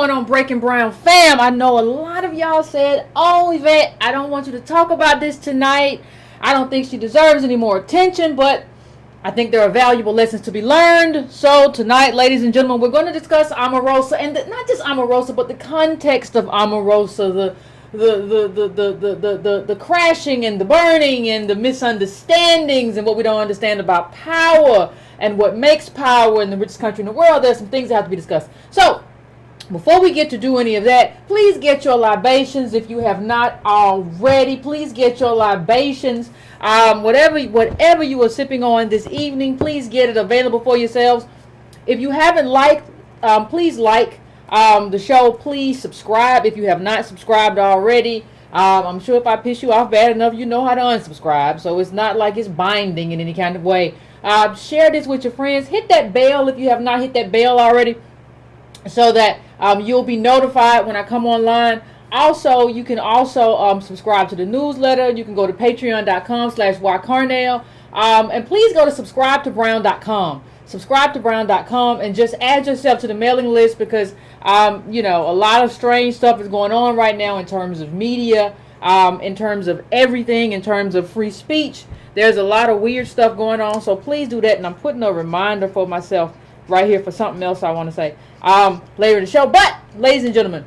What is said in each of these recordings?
going on, Breaking Brown fam? I know a lot of y'all said, oh, Yvette, I don't want you to talk about this tonight. I don't think she deserves any more attention, but I think there are valuable lessons to be learned. So tonight, ladies and gentlemen, we're going to discuss Omarosa, and not just Omarosa, but the context of Omarosa, the crashing and the burning and the misunderstandings and what we don't understand about power and what makes power in the richest country in the world. There's some things that have to be discussed. So before we get to do any of that, please get your libations. If you have not already, please get your libations. Whatever you are sipping on this evening, please get it available for yourselves. If you haven't liked, please like the show. Please subscribe if you have not subscribed already. I'm sure if I piss you off bad enough, you know how to unsubscribe. So it's not like it's binding in any kind of way. Share this with your friends. Hit that bell if you have not hit that bell already, so that you'll be notified when I come online. Also, you can also subscribe to the newsletter. You can go to patreon.com/ycarnell. And please go to subscribe-to-brown.com. Subscribe-to-brown.com and just add yourself to the mailing list, because, a lot of strange stuff is going on right now in terms of media, in terms of everything, in terms of free speech. There's a lot of weird stuff going on, so please do that. And I'm putting a reminder for myself right here for something else I want to say later in the show. But, ladies and gentlemen,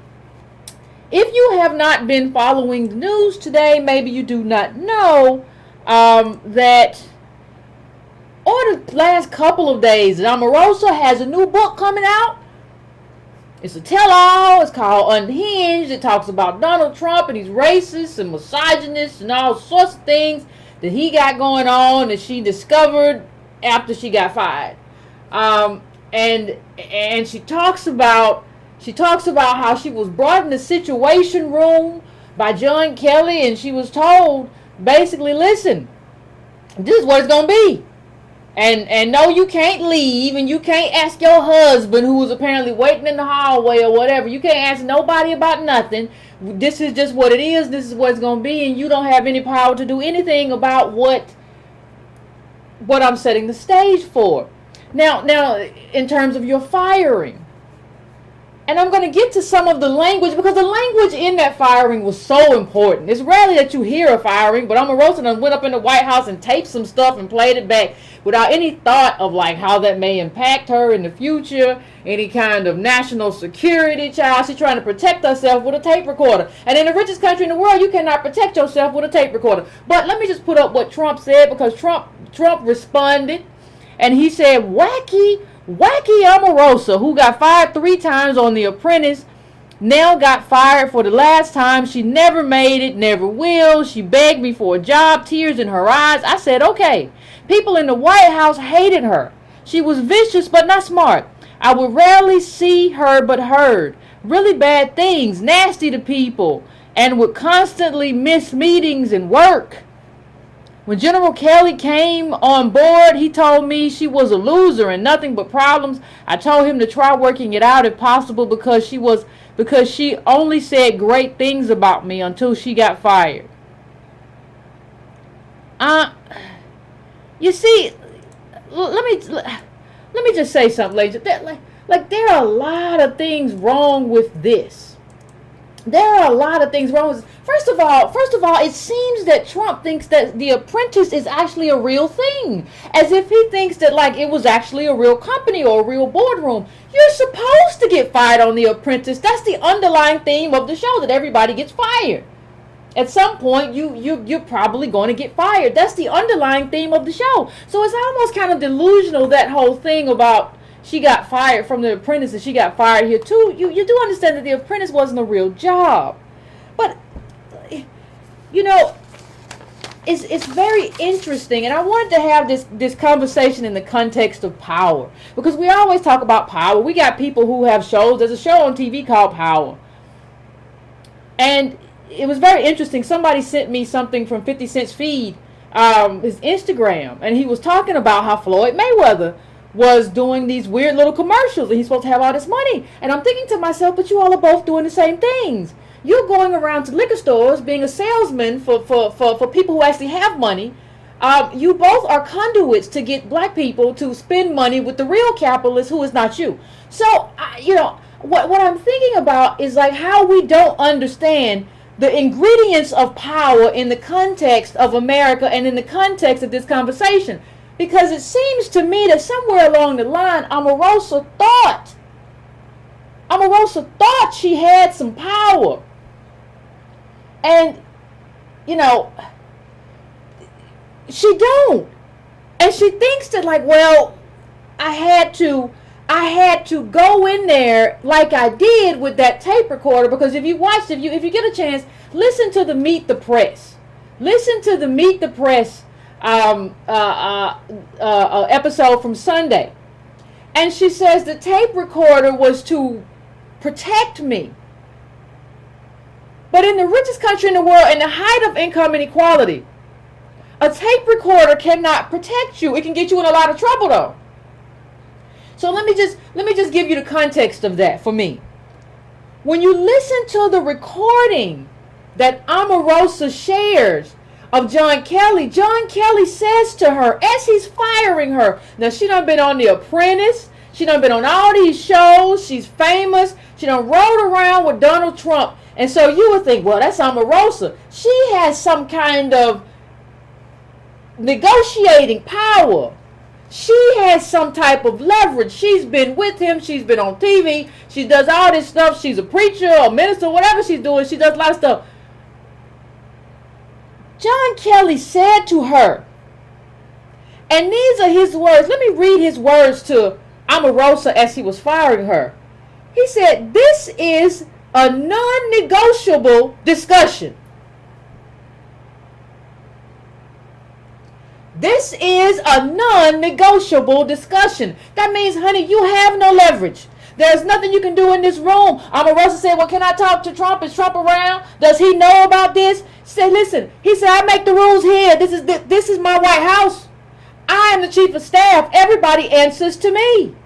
if you have not been following the news today, maybe you do not know that over the last couple of days, Omarosa has a new book coming out. It's a tell-all. It's called Unhinged. It talks about Donald Trump and he's racist and misogynist and all sorts of things that he got going on that she discovered after she got fired. And she talks about how she was brought in the situation room by John Kelly, and she was told, basically, listen, this is what it's gonna be. And no, you can't leave, and you can't ask your husband, who was apparently waiting in the hallway or whatever. You can't ask nobody about nothing. This is just what it is. This is what it's gonna be, and you don't have any power to do anything about what I'm setting the stage for. Now, in terms of your firing, and I'm going to get to some of the language, because the language in that firing was so important. It's rarely that you hear a firing, but Omarosa done went up in the White House and taped some stuff and played it back without any thought of like how that may impact her in the future, any kind of national security. Child, she's trying to protect herself with a tape recorder. And in the richest country in the world, you cannot protect yourself with a tape recorder. But let me just put up what Trump said, because Trump responded, and he said, wacky Omarosa, who got fired 3 times on The Apprentice, now got fired for the last time. She never made it, never will. She begged me for a job, tears in her eyes. I said, okay. People in the White House hated her. She was vicious but not smart. I would rarely see her but heard really bad things, nasty to people, and would constantly miss meetings and work. When General Kelly came on board, he told me she was a loser and nothing but problems. I told him to try working it out if possible, because she only said great things about me until she got fired. You see, let me just say something, ladies. Like there are a lot of things wrong with this. There are a lot of things wrong with this. First of all, it seems that Trump thinks that The Apprentice is actually a real thing. As if he thinks that like it was actually a real company or a real boardroom. You're supposed to get fired on The Apprentice. That's the underlying theme of the show, that everybody gets fired. At some point, you're probably going to get fired. That's the underlying theme of the show. So it's almost kind of delusional, that whole thing about she got fired from The Apprentice and she got fired here too. You do understand that The Apprentice wasn't a real job. But, it's very interesting. And I wanted to have this conversation in the context of power. Because we always talk about power. We got people who have shows. There's a show on TV called Power. And it was very interesting. Somebody sent me something from 50 Cent's feed, his Instagram. And he was talking about how Floyd Mayweather was doing these weird little commercials, and he's supposed to have all this money. And I'm thinking to myself, but you all are both doing the same things. You're going around to liquor stores being a salesman for people who actually have money. You both are conduits to get black people to spend money with the real capitalist, who is not you. So, what I'm thinking about is like how we don't understand the ingredients of power in the context of America and in the context of this conversation. Because it seems to me that somewhere along the line, Omarosa thought she had some power. And, you know, she don't. And she thinks that like, well, I had to go in there like I did with that tape recorder, because if you get a chance, listen to the Meet the Press. Listen to the Meet the Press episode from Sunday. And she says the tape recorder was to protect me. But in the richest country in the world, in the height of income inequality, a tape recorder cannot protect you. It can get you in a lot of trouble though. So let me just give you the context of that for me. When you listen to the recording that Omarosa shares of John Kelly says to her as he's firing her. Now she done been on The Apprentice. She done been on all these shows. She's famous. She done rode around with Donald Trump. And so you would think, well, that's Omarosa. She has some kind of negotiating power. She has some type of leverage. She's been with him. She's been on TV. She does all this stuff. She's a preacher or minister, whatever she's doing. She does a lot of stuff. John Kelly said to her, and these are his words. Let me read his words to Omarosa as he was firing her. He said, "This is a non-negotiable discussion. This is a non-negotiable discussion." That means, honey, you have no leverage. There's nothing you can do in this room. Omarosa said, well, can I talk to Trump? Is Trump around? Does he know about this? She said, listen, he said, I make the rules here. This is my White House. I am the chief of staff. Everybody answers to me.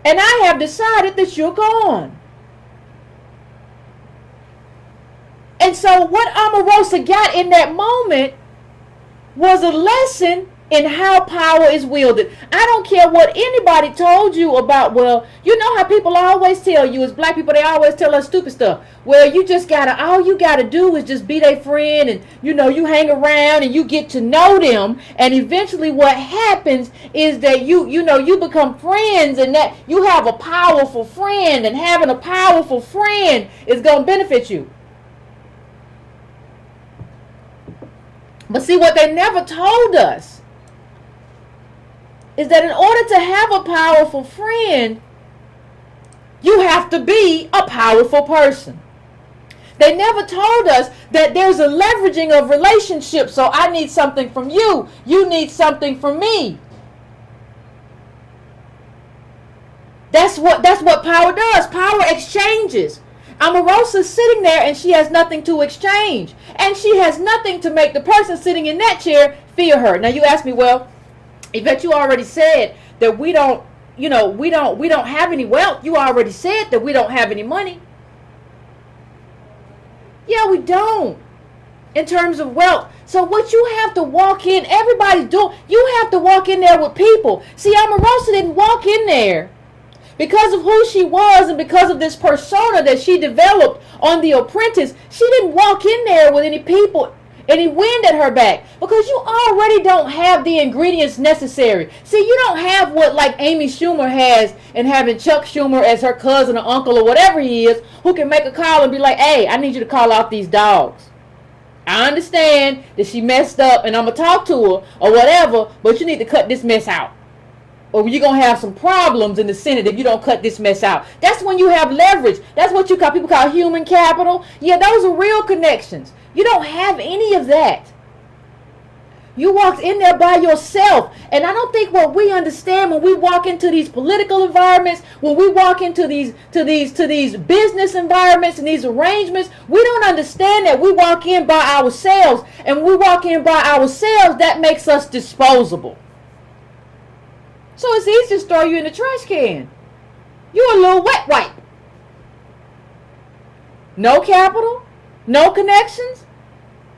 And I have decided that you're gone. And so what Omarosa got in that moment was a lesson in how power is wielded. I don't care what anybody told you about, well, you know how people always tell you as black people, they always tell us stupid stuff. Well, all you gotta do is just be their friend, and you hang around and you get to know them, and eventually what happens is that you become friends, and that you have a powerful friend, and having a powerful friend is gonna benefit you. But see, what they never told us is that in order to have a powerful friend, you have to be a powerful person. They never told us that there's a leveraging of relationships. So I need something from you. You need something from me. That's what power does. Power exchanges. Omarosa's sitting there and she has nothing to exchange. And she has nothing to make the person sitting in that chair fear her. Now you ask me, well, Yvette, you already said that we don't have any wealth. You already said that we don't have any money. Yeah, we don't. In terms of wealth. So what you have to walk in, everybody's doing, you have to walk in there with people. See, Omarosa didn't walk in there because of who she was and because of this persona that she developed on The Apprentice. She didn't walk in there with any people, any wind at her back, because you already don't have the ingredients necessary. See, you don't have what like Amy Schumer has, and having Chuck Schumer as her cousin or uncle or whatever he is, who can make a call and be like, hey, I need you to call out these dogs. I understand that she messed up and I'm going to talk to her or whatever, but you need to cut this mess out, or you're going to have some problems in the Senate if you don't cut this mess out. That's when you have leverage. That's what people call human capital. Yeah, those are real connections. You don't have any of that. You walked in there by yourself. And I don't think what we understand when we walk into these political environments, when we walk into these business environments and these arrangements, we don't understand that we walk in by ourselves. And when we walk in by ourselves, that makes us disposable. So it's easy to throw you in the trash can. You're a little wet wipe. No capital, no connections.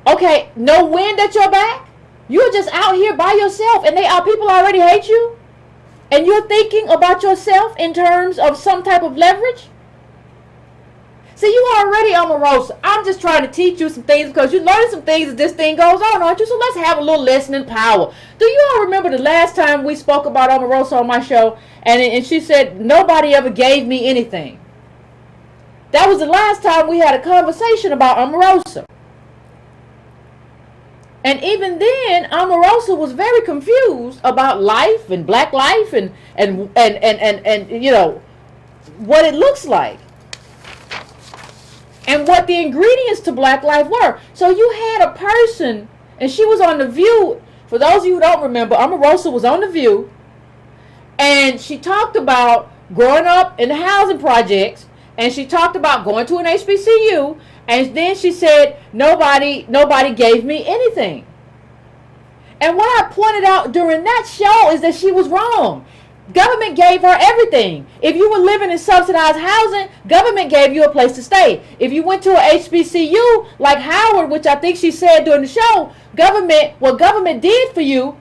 Okay, no wind at your back. You're just out here by yourself, and people already hate you. And you're thinking about yourself in terms of some type of leverage? See, you already Omarosa. I'm just trying to teach you some things because you're learning some things as this thing goes on, aren't you? So let's have a little lesson in power. Do you all remember the last time we spoke about Omarosa on my show? And she said, nobody ever gave me anything. That was the last time we had a conversation about Omarosa. And even then, Omarosa was very confused about life and black life and you know, what it looks like. And what the ingredients to black life were. So you had a person, and she was on The View. For those of you who don't remember, Omarosa was on The View. And she talked about growing up in the housing projects. And she talked about going to an HBCU. And then she said, nobody gave me anything. And what I pointed out during that show is that she was wrong. Government gave her everything. If you were living in subsidized housing, government gave you a place to stay. If you went to a HBCU like Howard, which I think she said during the show, what government did for you,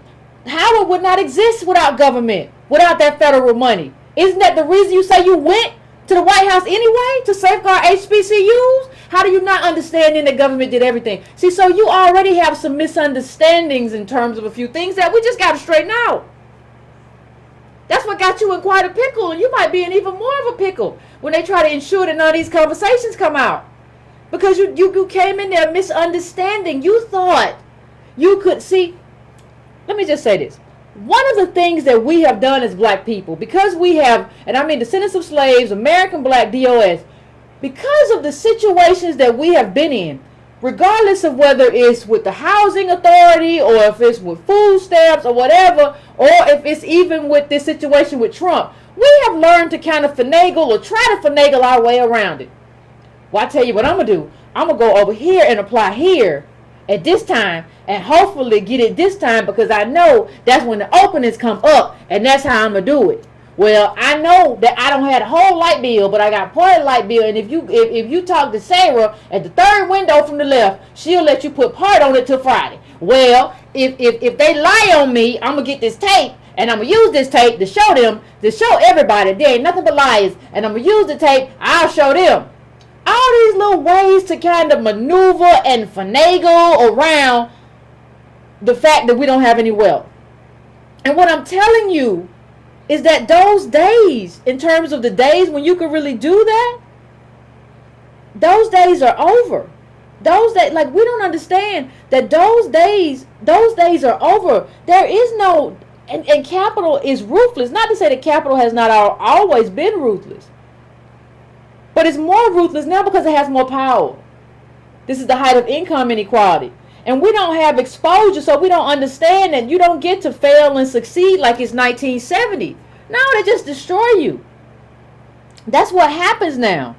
Howard would not exist without government, without that federal money. Isn't that the reason you say you went to the White House anyway, to safeguard HBCUs? How do you not understand then that government did everything? See, so you already have some misunderstandings in terms of a few things that we just got to straighten out. That's what got you in quite a pickle, and you might be in even more of a pickle when they try to ensure that none of these conversations come out. Because you came in there misunderstanding. You thought you could see. Let me just say this. One of the things that we have done as black people, because we have, and I mean descendants of slaves, American black DOS, because of the situations that we have been in, regardless of whether it's with the housing authority or if it's with food stamps or whatever, or if it's even with this situation with Trump, we have learned to kind of finagle or try to finagle our way around it. Well, I tell you what I'm going to do. I'm going to go over here and apply here at this time and hopefully get it this time because I know that's when the openings come up and that's how I'm going to do it. Well, I know that I don't have the whole light bill, but I got part of the light bill. And if you talk to Sarah at the third window from the left, she'll let you put part on it till Friday. Well, if they lie on me, I'm gonna get this tape and I'm gonna use this tape to show everybody there ain't nothing but liars. And I'm gonna use the tape. I'll show them all these little ways to kind of maneuver and finagle around the fact that we don't have any wealth. And what I'm telling you is that those days, in terms of the days when you could really do that, those days are over. Those days, like, we don't understand that those days are over. There is no, and capital is ruthless. Not to say that capital has not always been ruthless, but it's more ruthless now because it has more power. This is the height of income inequality. And we don't have exposure, so we don't understand that you don't get to fail and succeed like it's 1970. No, they just destroy you. That's what happens now.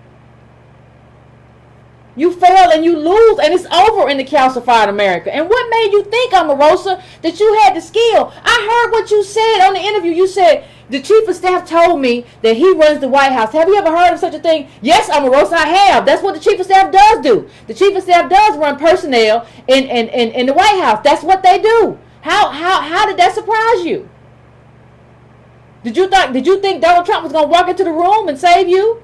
You fail and you lose, and it's over in the calcified America. And what made you think, Omarosa, that you had the skill? I heard what you said on the interview. You said, the chief of staff told me that he runs the White House. Have you ever heard of such a thing? Yes, Omarosa, I have. That's what the chief of staff does do. The chief of staff does run personnel in the White House. That's what they do. How did that surprise you? Did you think Donald Trump was going to walk into the room and save you?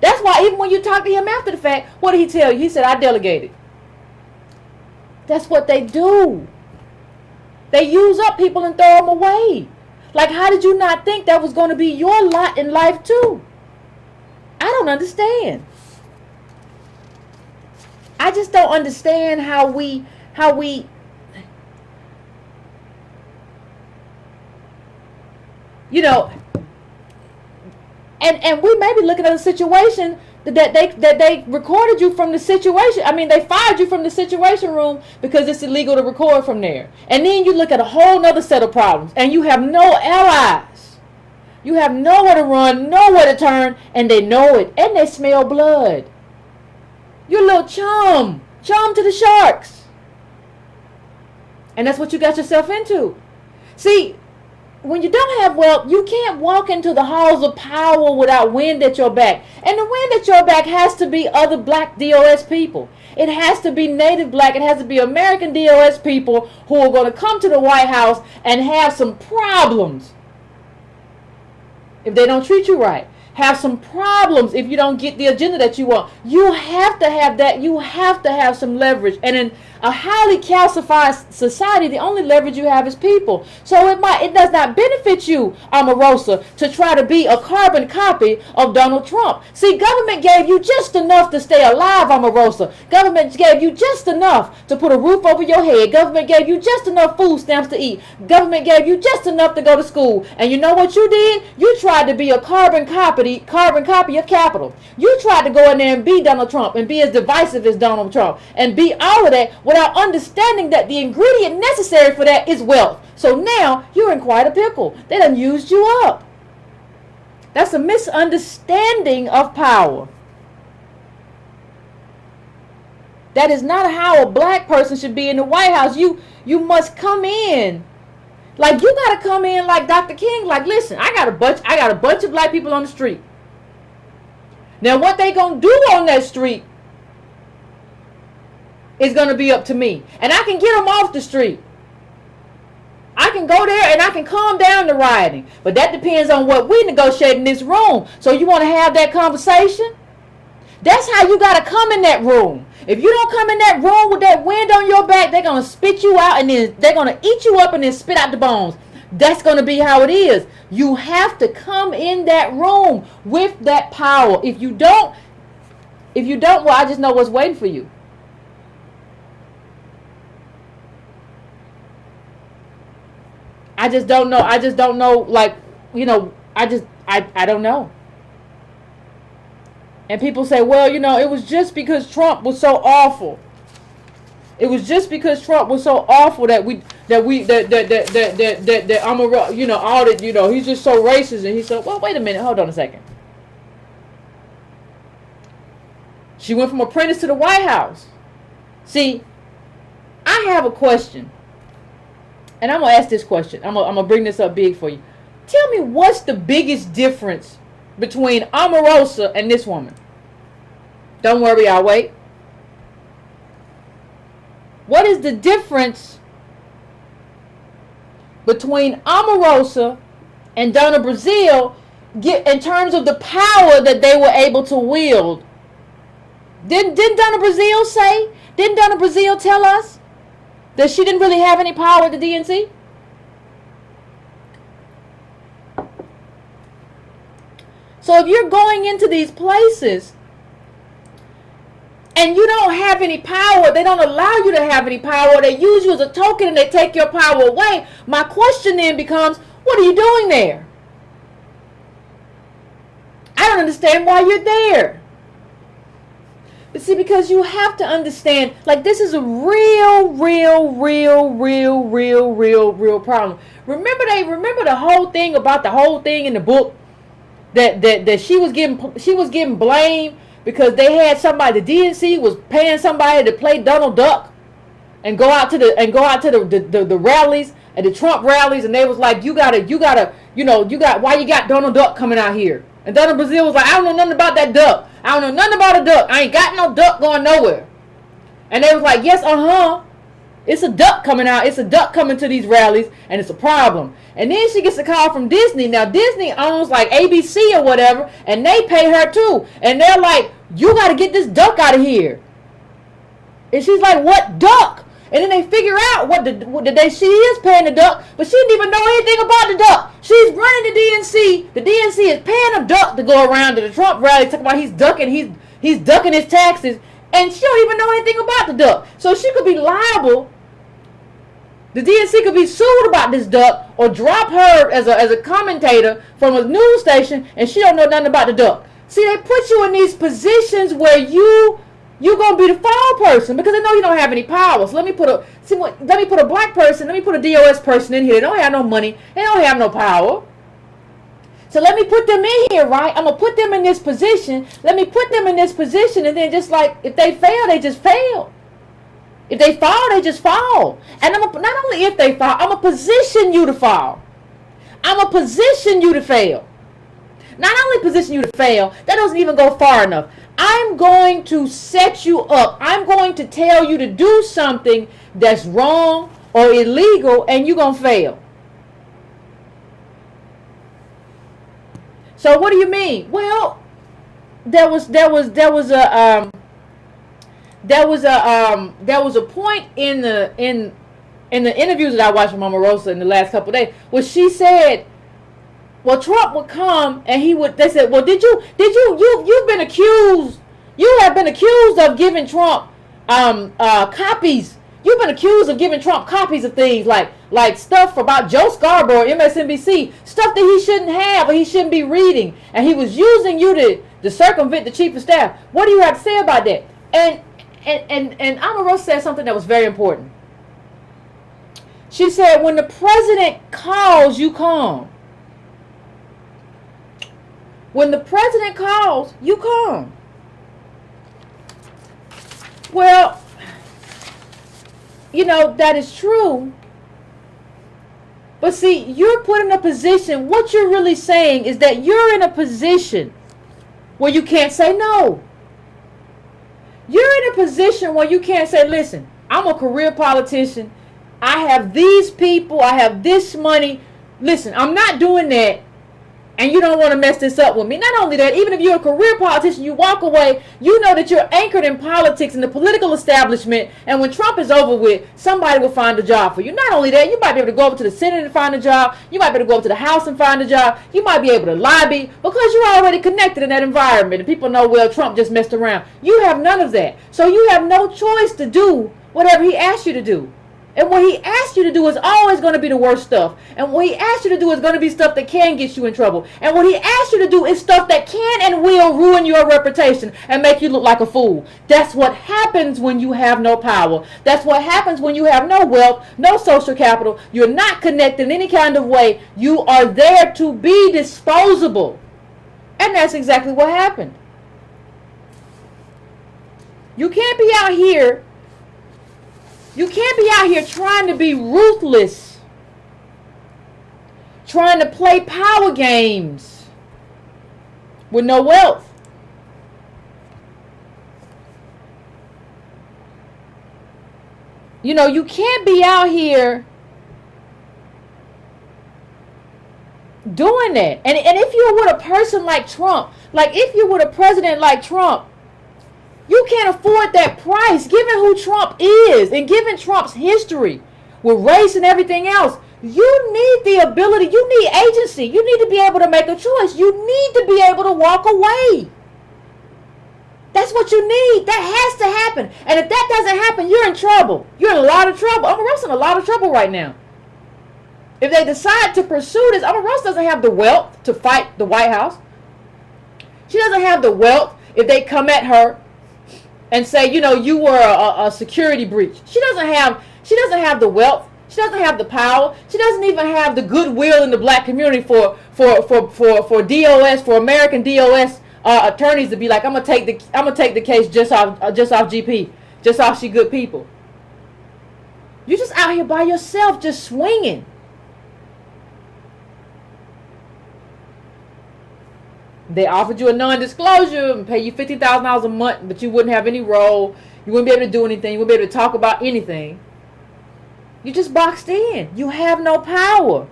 That's why even when you talk to him after the fact, what did he tell you? He said, I delegated. That's what they do. They use up people and throw them away. Like, how did you not think that was going to be your lot in life too? I don't understand. I just don't understand how we you know, and we may be looking at a situation that they recorded you from the situation. I mean, they fired you from the situation room because it's illegal to record from there. And then you look at a whole nother set of problems, and you have no allies. You have nowhere to run, nowhere to turn, and they know it, and they smell blood. You're a little chum to the sharks. And that's what you got yourself into. See, when you don't have wealth, you can't walk into the halls of power without wind at your back. And the wind at your back has to be other black DOS people. It has to be native black. It has to be American DOS people who are going to come to the White House and have some problems if they don't treat you right. Have some problems if you don't get the agenda that you want. You have to have that. You have to have some leverage. And in a highly calcified society, the only leverage you have is people. So it does not benefit you, Omarosa, to try to be a carbon copy of Donald Trump. See, government gave you just enough to stay alive, Omarosa. Government gave you just enough to put a roof over your head. Government gave you just enough food stamps to eat. Government gave you just enough to go to school. And you know what you did? You tried to be a carbon copy of capital. You tried to go in there and be Donald Trump and be as divisive as Donald Trump and be all of that without understanding that the ingredient necessary for that is wealth. So now you're in quite a pickle. They done used you up. That's a misunderstanding of power. That is not how a black person should be in the White House. You must come in. Like, you got to come in like Dr. King. Like, listen, I got a bunch of black people on the street. Now, what they going to do on that street is going to be up to me. And I can get them off the street. I can go there and I can calm down the rioting. But that depends on what we negotiate in this room. So you want to have that conversation? That's how you got to come in that room. If you don't come in that room with that wind on your back, they're going to spit you out and then they're going to eat you up and then spit out the bones. That's going to be how it is. You have to come in that room with that power. If you don't, well, I just know what's waiting for you. I just don't know. Like, I don't know. And people say, well, it was just because Trump was so awful. It was just because Trump was so awful that I'm all that, he's just so racist. And he said, well, wait a minute, hold on a second. She went from Apprentice to the White House. See, I have a question. And I'm going to ask this question. I'm going to bring this up big for you. Tell me, what's the biggest difference between Omarosa and this woman? Don't worry, I'll wait. What is the difference between Omarosa and Donna Brazile in terms of the power that they were able to wield? Didn't Donna Brazile say? Didn't Donna Brazile tell us that she didn't really have any power at the DNC? So if you're going into these places and you don't have any power, they don't allow you to have any power, they use you as a token and they take your power away, my question then becomes, what are you doing there? I don't understand why you're there. But see, because you have to understand, like, this is a real problem. Remember the whole thing about the whole thing in the book? That she was getting blamed because they had somebody, the DNC was paying somebody to play Donald Duck and go out to the rallies and the Trump rallies, and they was like, why you got Donald Duck coming out here? And Donna Brazile was like, I don't know nothing about that duck. I don't know nothing about a duck. I ain't got no duck going nowhere. And they was like, yes, it's a duck coming out. It's a duck coming to these rallies, and it's a problem. And then she gets a call from Disney. Now, Disney owns like ABC or whatever, and they pay her too. And they're like, you got to get this duck out of here. And she's like, what duck? And then they figure out she is paying the duck, but she didn't even know anything about the duck. She's running the DNC. The DNC is paying a duck to go around to the Trump rally, talking about he's ducking his taxes, and she don't even know anything about the duck. So she could be liable. The DNC could be sued about this duck or drop her as a commentator from a news station, and she don't know nothing about the duck. See, they put you in these positions where you're gonna be the fall person because they know you don't have any power. So let me put a black person, let me put a DOS person in here. They don't have no money. They don't have no power. So let me put them in here, right? I'm gonna put them in this position. Let me put them in this position, and then just like if they fail, they just fail. If they fall, they just fall. And not only if they fall, I'm gonna position you to fall. I'm gonna position you to fail. Not only position you to fail, that doesn't even go far enough. I'm going to set you up. I'm going to tell you to do something that's wrong or illegal, and you're going to fail. So what do you mean? Well, there was a point in the interviews that I watched from Omarosa in the last couple of days where she said, well, Trump would come and they said, well, you've been accused, you have been accused of giving Trump copies. You've been accused of giving Trump copies of things like stuff about Joe Scarborough, MSNBC, stuff that he shouldn't have or he shouldn't be reading. And he was using you to circumvent the chief of staff. What do you have to say about that? And Omarosa said something that was very important. She said, when the president calls, you come. When the president calls, you come. Well, that is true. But see, you're put in a position, what you're really saying is that you're in a position where you can't say no. You're in a position where you can't say, listen, I'm a career politician. I have these people. I have this money. Listen, I'm not doing that. And you don't want to mess this up with me. Not only that, even if you're a career politician, you walk away, you know that you're anchored in politics and the political establishment. And when Trump is over with, somebody will find a job for you. Not only that, you might be able to go over to the Senate and find a job. You might be able to go over to the House and find a job. You might be able to lobby because you're already connected in that environment. And people know, well, Trump just messed around. You have none of that. So you have no choice to do whatever he asks you to do. And what he asks you to do is always going to be the worst stuff. And what he asks you to do is going to be stuff that can get you in trouble. And what he asks you to do is stuff that can and will ruin your reputation and make you look like a fool. That's what happens when you have no power. That's what happens when you have no wealth, no social capital. You're not connected in any kind of way. You are there to be disposable. And that's exactly what happened. You can't be out here. You can't be out here trying to be ruthless, trying to play power games with no wealth. You can't be out here doing that. And if you're with a person like Trump, like if you're with a president like Trump, you can't afford that price, given who Trump is and given Trump's history with race and everything else. You need the ability, you need agency. You need to be able to make a choice. You need to be able to walk away. That's what you need. That has to happen. And if that doesn't happen, you're in trouble. You're in a lot of trouble. Omarosa in a lot of trouble right now. If they decide to pursue this, Omarosa doesn't have the wealth to fight the White House. She doesn't have the wealth if they come at her and say, you were a security breach. She doesn't have the wealth. She doesn't have the power. She doesn't even have the goodwill in the black community for DOS, for American DOS attorneys to be like, I'm gonna take the case just off GP, just off she good people. You're just out here by yourself, just swinging. They offered you a non-disclosure and pay you $50,000 a month, but you wouldn't have any role. You wouldn't be able to do anything. You wouldn't be able to talk about anything. You're just boxed in. You have no power.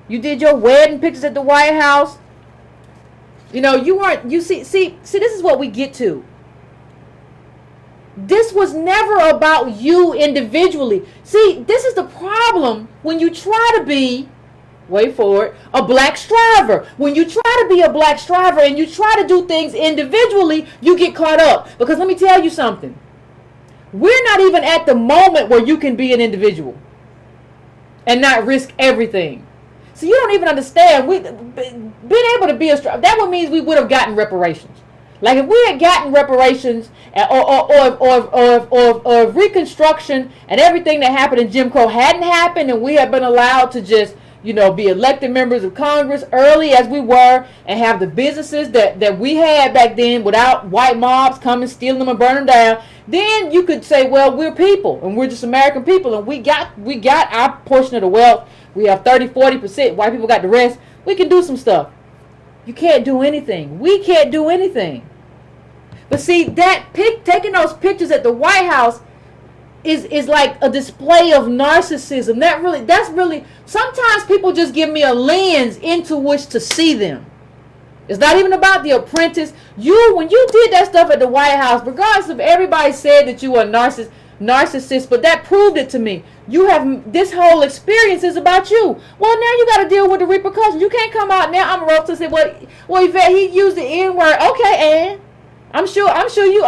You did your wedding pictures at the White House. You weren't. You see. This is what we get to. This was never about you individually. See, this is the problem when you try to be. Wait for it. A black striver. When you try to be a black striver and you try to do things individually, you get caught up. Because let me tell you something. We're not even at the moment where you can be an individual and not risk everything. So you don't even understand. Being able to be a striver, that would mean we would have gotten reparations. Like if we had gotten reparations or Reconstruction and everything that happened in Jim Crow hadn't happened and we had been allowed to just be elected members of Congress early as we were and have the businesses that we had back then without white mobs coming, stealing them and burning them down, then you could say, well, we're people and we're just American people and we got our portion of the wealth. We have 30-40%. White people got the rest. We can do some stuff. You can't do anything. We can't do anything. But see, taking those pictures at the White House is like a display of narcissism. That's really sometimes people just give me a lens into which to see them. It's not even about The Apprentice. When you did that stuff at the White House, regardless of everybody said that you were a narcissist, but that proved it to me. You have this whole experience is about you. Well, now you got to deal with the repercussions. You can't come out now. Omarosa and say, well, Yvette, he used the N word. Okay, and I'm sure you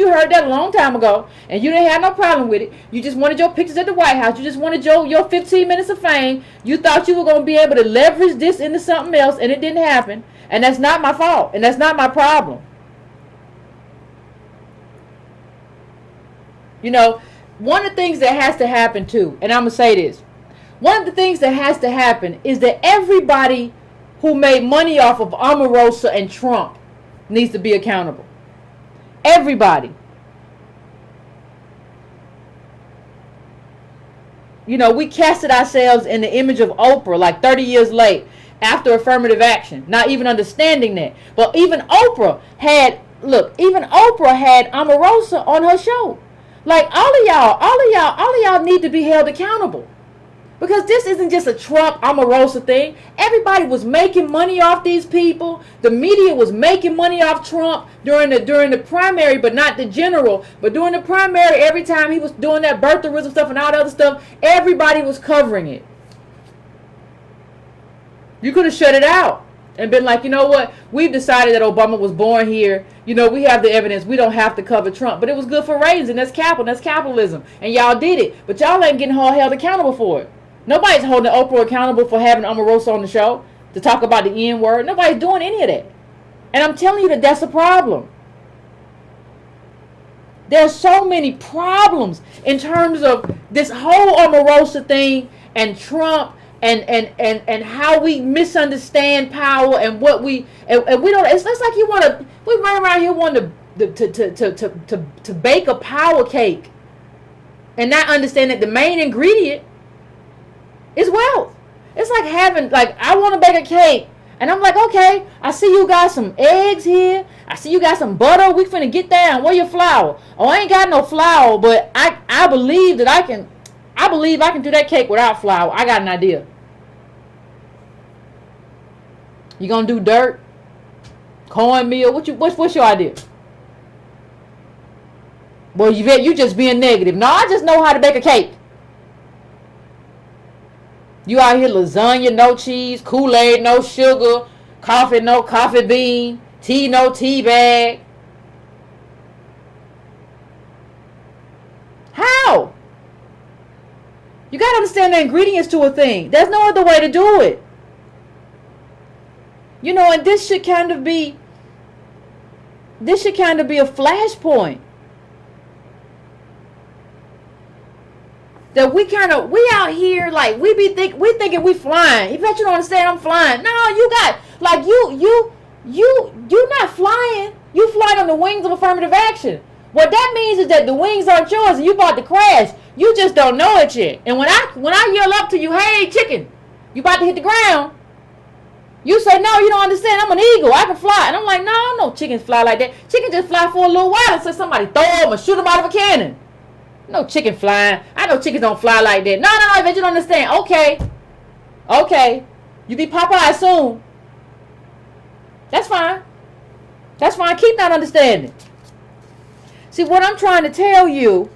heard that a long time ago, and you didn't have no problem with it. You just wanted your pictures at the White House. You just wanted your 15 minutes of fame. You thought you were going to be able to leverage this into something else, and it didn't happen. And that's not my fault, and that's not my problem. You know, one of the things that has to happen too, and I'm going to say this, one of the things that has to happen is that everybody who made money off of Omarosa and Trump needs to be accountable. Everybody. You know, we casted ourselves in the image of Oprah like 30 years late after affirmative action, not even understanding that. But even Oprah had Omarosa on her show. Like all of y'all need to be held accountable. Because this isn't just a Trump Omarosa thing. Everybody was making money off these people. The media was making money off Trump during the primary, but not the general. But during the primary, every time he was doing that birtherism stuff and all that other stuff, everybody was covering it. You could have shut it out and been like, you know what? We've decided that Obama was born here. You know, we have the evidence. We don't have to cover Trump. But it was good for ratings, and that's capital. That's capitalism. And y'all did it. But y'all ain't getting held accountable for it. Nobody's holding Oprah accountable for having Omarosa on the show to talk about the N word. Nobody's doing any of that. And I'm telling you that that's a problem. There's so many problems in terms of this whole Omarosa thing and Trump and how we misunderstand power and what we and we don't. It's like we run around here wanting to bake a power cake and not understand that the main ingredient is wealth. It's like I want to bake a cake, and I'm like, okay, I see you got some eggs here. I see you got some butter. We finna get down. Where your flour? Oh, I ain't got no flour, but I believe that I can. I believe I can do that cake without flour. I got an idea. You gonna do dirt, cornmeal? What's your idea? Well, Yvette, you just being negative. No, I just know how to bake a cake. You out here lasagna, no cheese, Kool-Aid, no sugar, coffee, no coffee bean, tea, no tea bag. How? You got to understand the ingredients to a thing. There's no other way to do it. You know, and this should kind of be a flashpoint. That we out here like we thinking we flying. If you don't understand, I'm flying. No, you got like you not flying. You flying on the wings of affirmative action. What that means is that the wings aren't yours and you about to crash. You just don't know it yet. And when I yell up to you, hey chicken, you about to hit the ground. You say, no, you don't understand. I'm an eagle. I can fly. And I'm like, no chickens fly like that. Chickens just fly for a little while until somebody throw them or shoot them out of a cannon. No chicken flying. I know chickens don't fly like that. No, I bet you don't understand. Okay. You be Popeye soon. That's fine. Keep not understanding. See, what I'm trying to tell you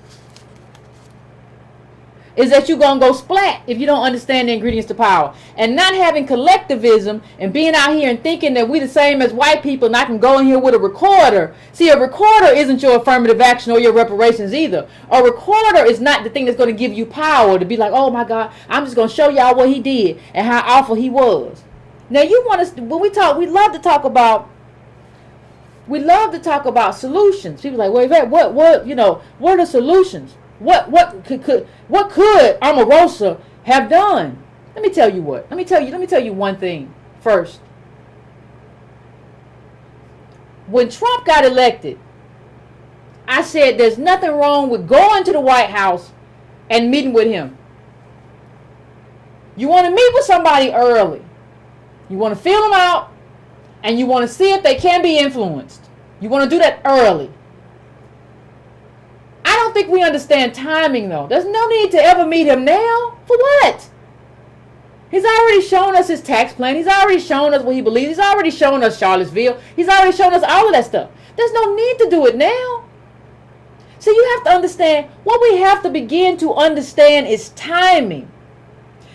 is that you're going to go splat if you don't understand the ingredients to power. And not having collectivism and being out here and thinking that we the same as white people and I can go in here with a recorder. See, a recorder isn't your affirmative action or your reparations either. A recorder is not the thing that's going to give you power to be like, oh my God, I'm just going to show y'all what he did and how awful he was. Now you want us, when we talk, we love to talk about solutions. People are like, well, Yvette, what are the solutions? What could Omarosa have done? Let me tell you what. Let me tell you one thing first. When Trump got elected, I said there's nothing wrong with going to the White House and meeting with him. You want to meet with somebody early. You want to feel them out, and you want to see if they can be influenced. You want to do that early. I don't think we understand timing, though. There's no need to ever meet him now. For what? He's already shown us his tax plan. He's already shown us what he believes. He's already shown us Charlottesville. He's already shown us all of that stuff. There's no need to do it now. So you have to understand, what we have to begin to understand is timing.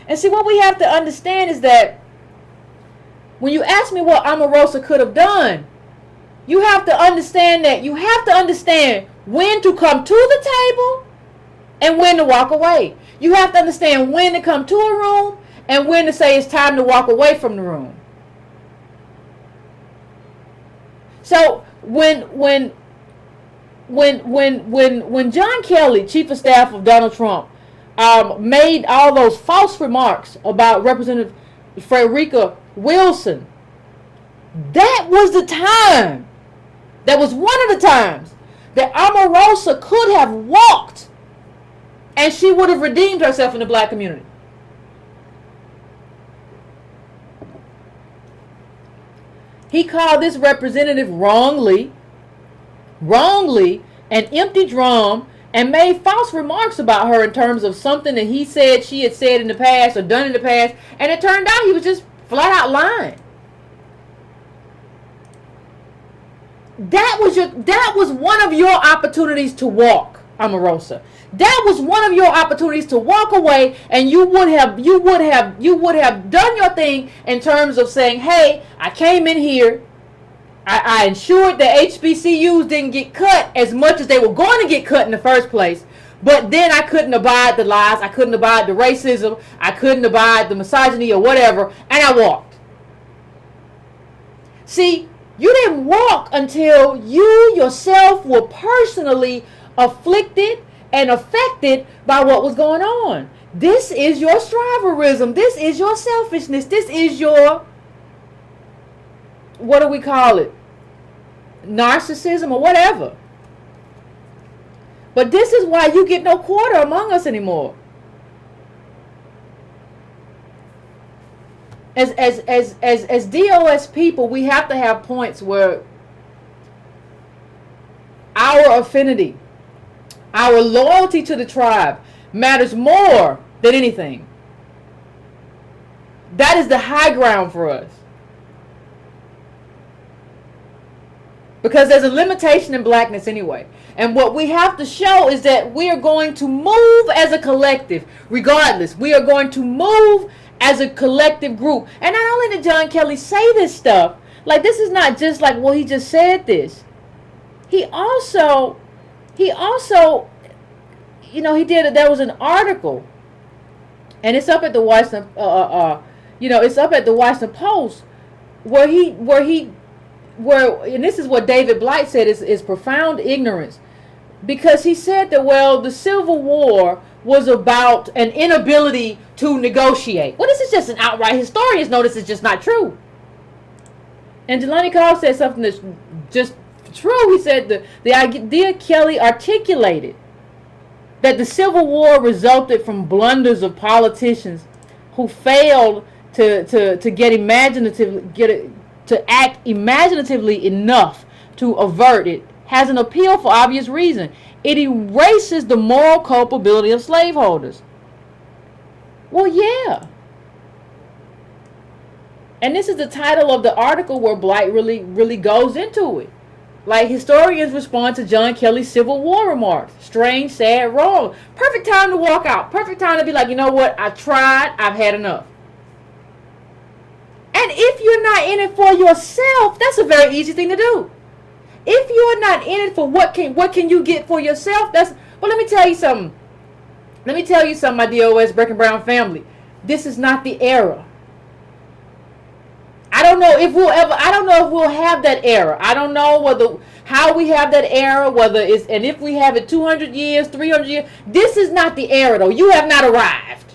And see, what we have to understand is that when you ask me what Omarosa could have done, you have to understand that you have to understand when to come to the table and when to walk away. You have to understand when to come to a room and when to say it's time to walk away from the room. So when John Kelly, Chief of Staff of Donald Trump, made all those false remarks about Representative Frederica Wilson, that was the time. That was one of the times that Omarosa could have walked and she would have redeemed herself in the black community. He called this representative wrongly an empty drum, and made false remarks about her in terms of something that he said she had said in the past or done in the past, and it turned out he was just flat out lying. That was one of your opportunities to walk, Omarosa. That was one of your opportunities to walk away, and you would have done your thing in terms of saying, hey, I came in here, I ensured that HBCUs didn't get cut as much as they were going to get cut in the first place. But then I couldn't abide the lies, I couldn't abide the racism, I couldn't abide the misogyny or whatever, and I walked. See, you didn't walk until you yourself were personally afflicted and affected by what was going on. This is your striverism. This is your selfishness. This is your, what do we call it? Narcissism or whatever. But this is why you get no quarter among us anymore. As DOS people, we have to have points where our affinity, our loyalty to the tribe matters more than anything. That is the high ground for us. Because there's a limitation in blackness anyway. And what we have to show is that we are going to move as a collective, regardless. We are going to move as a collective group. And not only did John Kelly say this stuff, like, this is not just like, well, he just said this. He also, you know, there was an article, and it's up at the Washington, it's up at the Washington Post, where and this is what David Blight said is profound ignorance, because he said that, well, the Civil War was about an inability to negotiate. Well, this is just an outright, historians know this is just not true. And Jelani Carl said something that's just true. He said the idea Kelly articulated, that the Civil War resulted from blunders of politicians who failed to act imaginatively enough to avert it, has an appeal for obvious reason. It erases the moral culpability of slaveholders. Well, yeah. And this is the title of the article where Blight really goes into it. Like, historians respond to John Kelly's Civil War remarks. Strange, sad, wrong. Perfect time to walk out. Perfect time to be like, you know what? I tried. I've had enough. And if you're not in it for yourself, that's a very easy thing to do. If you're not in it for what can you get for yourself, well, let me tell you something. Let me tell you something, my DOS Breaking Brown family. This is not the era. I don't know if we'll have that era. I don't know how we have that era, and if we have it 200 years, 300 years. This is not the era, though. You have not arrived.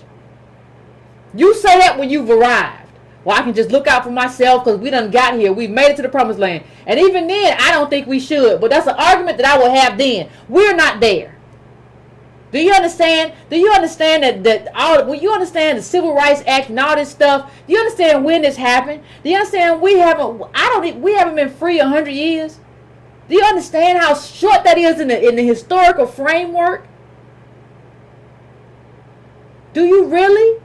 You say that when you've arrived. Well, I can just look out for myself because we done got here. We've made it to the promised land. And even then, I don't think we should. But that's an argument that I will have then. We're not there. Do you understand? Do you understand when you understand the Civil Rights Act and all this stuff? Do you understand when this happened? Do you understand we haven't been free 100 years? Do you understand how short that is in the historical framework? Do you really?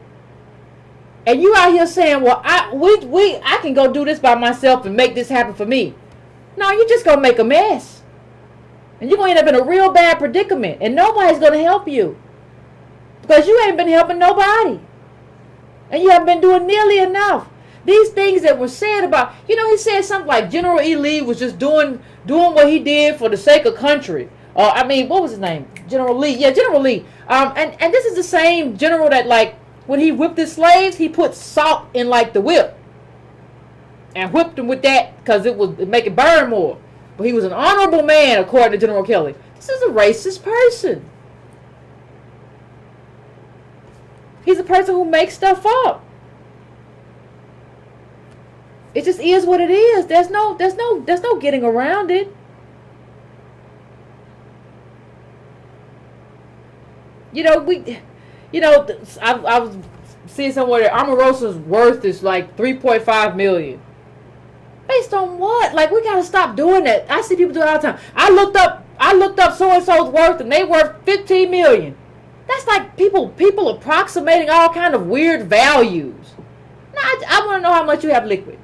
And you out here saying, well, I can go do this by myself and make this happen for me. No, you're just going to make a mess. And you're going to end up in a real bad predicament. And nobody's going to help you. Because you ain't been helping nobody. And you haven't been doing nearly enough. These things that were said about, he said something like General E. Lee was just doing what he did for the sake of country. What was his name? General Lee. Yeah, General Lee. And this is the same general that, like, when he whipped his slaves, he put salt in, like, the whip. And whipped them with that because it would make it burn more. But he was an honorable man, according to General Kelly. This is a racist person. He's a person who makes stuff up. It just is what it is. There's no getting around it. I was seeing somewhere that Omarosa's worth is like $3.5 million. Based on what? Like, we gotta stop doing that. I see people do it all the time. I looked up so and so's worth, and they worth $15 million. That's like people approximating all kind of weird values. Now, I want to know how much you have liquid.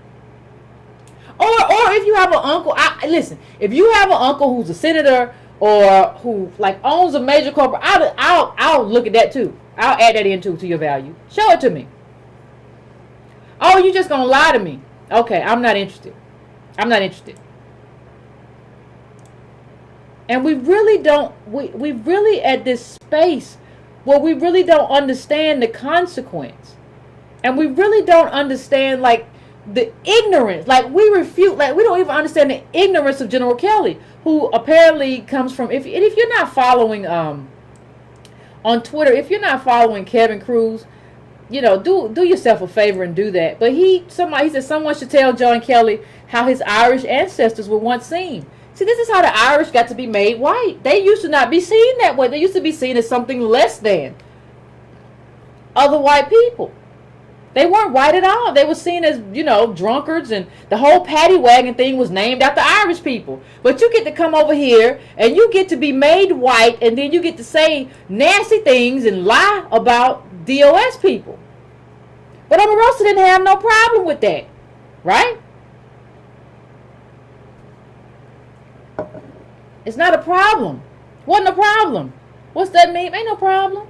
Or if you have an uncle, listen. If you have an uncle who's a senator or who like owns a major corporate, I'll look at that too. I'll add that into to your value. Show it to me. Oh, you just gonna lie to me? Okay, I'm not interested. I'm not interested. And we really don't. We really at this space where we really don't understand the consequence, and we really don't understand like the ignorance. Like we refute. Like we don't even understand the ignorance of General Kelly, who apparently comes from. If you're not following on Twitter, if you're not following Kevin Cruz, do yourself a favor and do that. But he said someone should tell John Kelly how his Irish ancestors were once seen. See, this is how the Irish got to be made white. They used to not be seen that way. They used to be seen as something less than other white people. They weren't white at all. They were seen as, drunkards, and the whole paddy wagon thing was named after Irish people. But you get to come over here and you get to be made white, and then you get to say nasty things and lie about DOS people. But Omarosa didn't have no problem with that, right? It's not a problem. Wasn't a problem. What's that mean? Ain't no problem.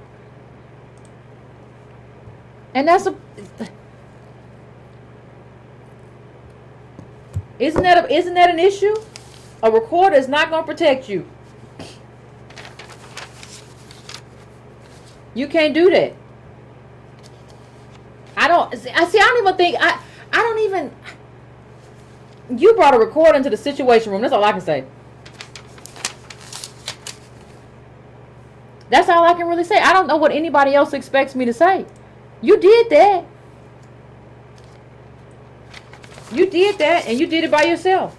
And isn't that an issue? A recorder is not going to protect you. You can't do that. I don't even think you brought a recorder into the situation room. That's all I can say. That's all I can really say. I don't know what anybody else expects me to say. You did that. You did that, and you did it by yourself.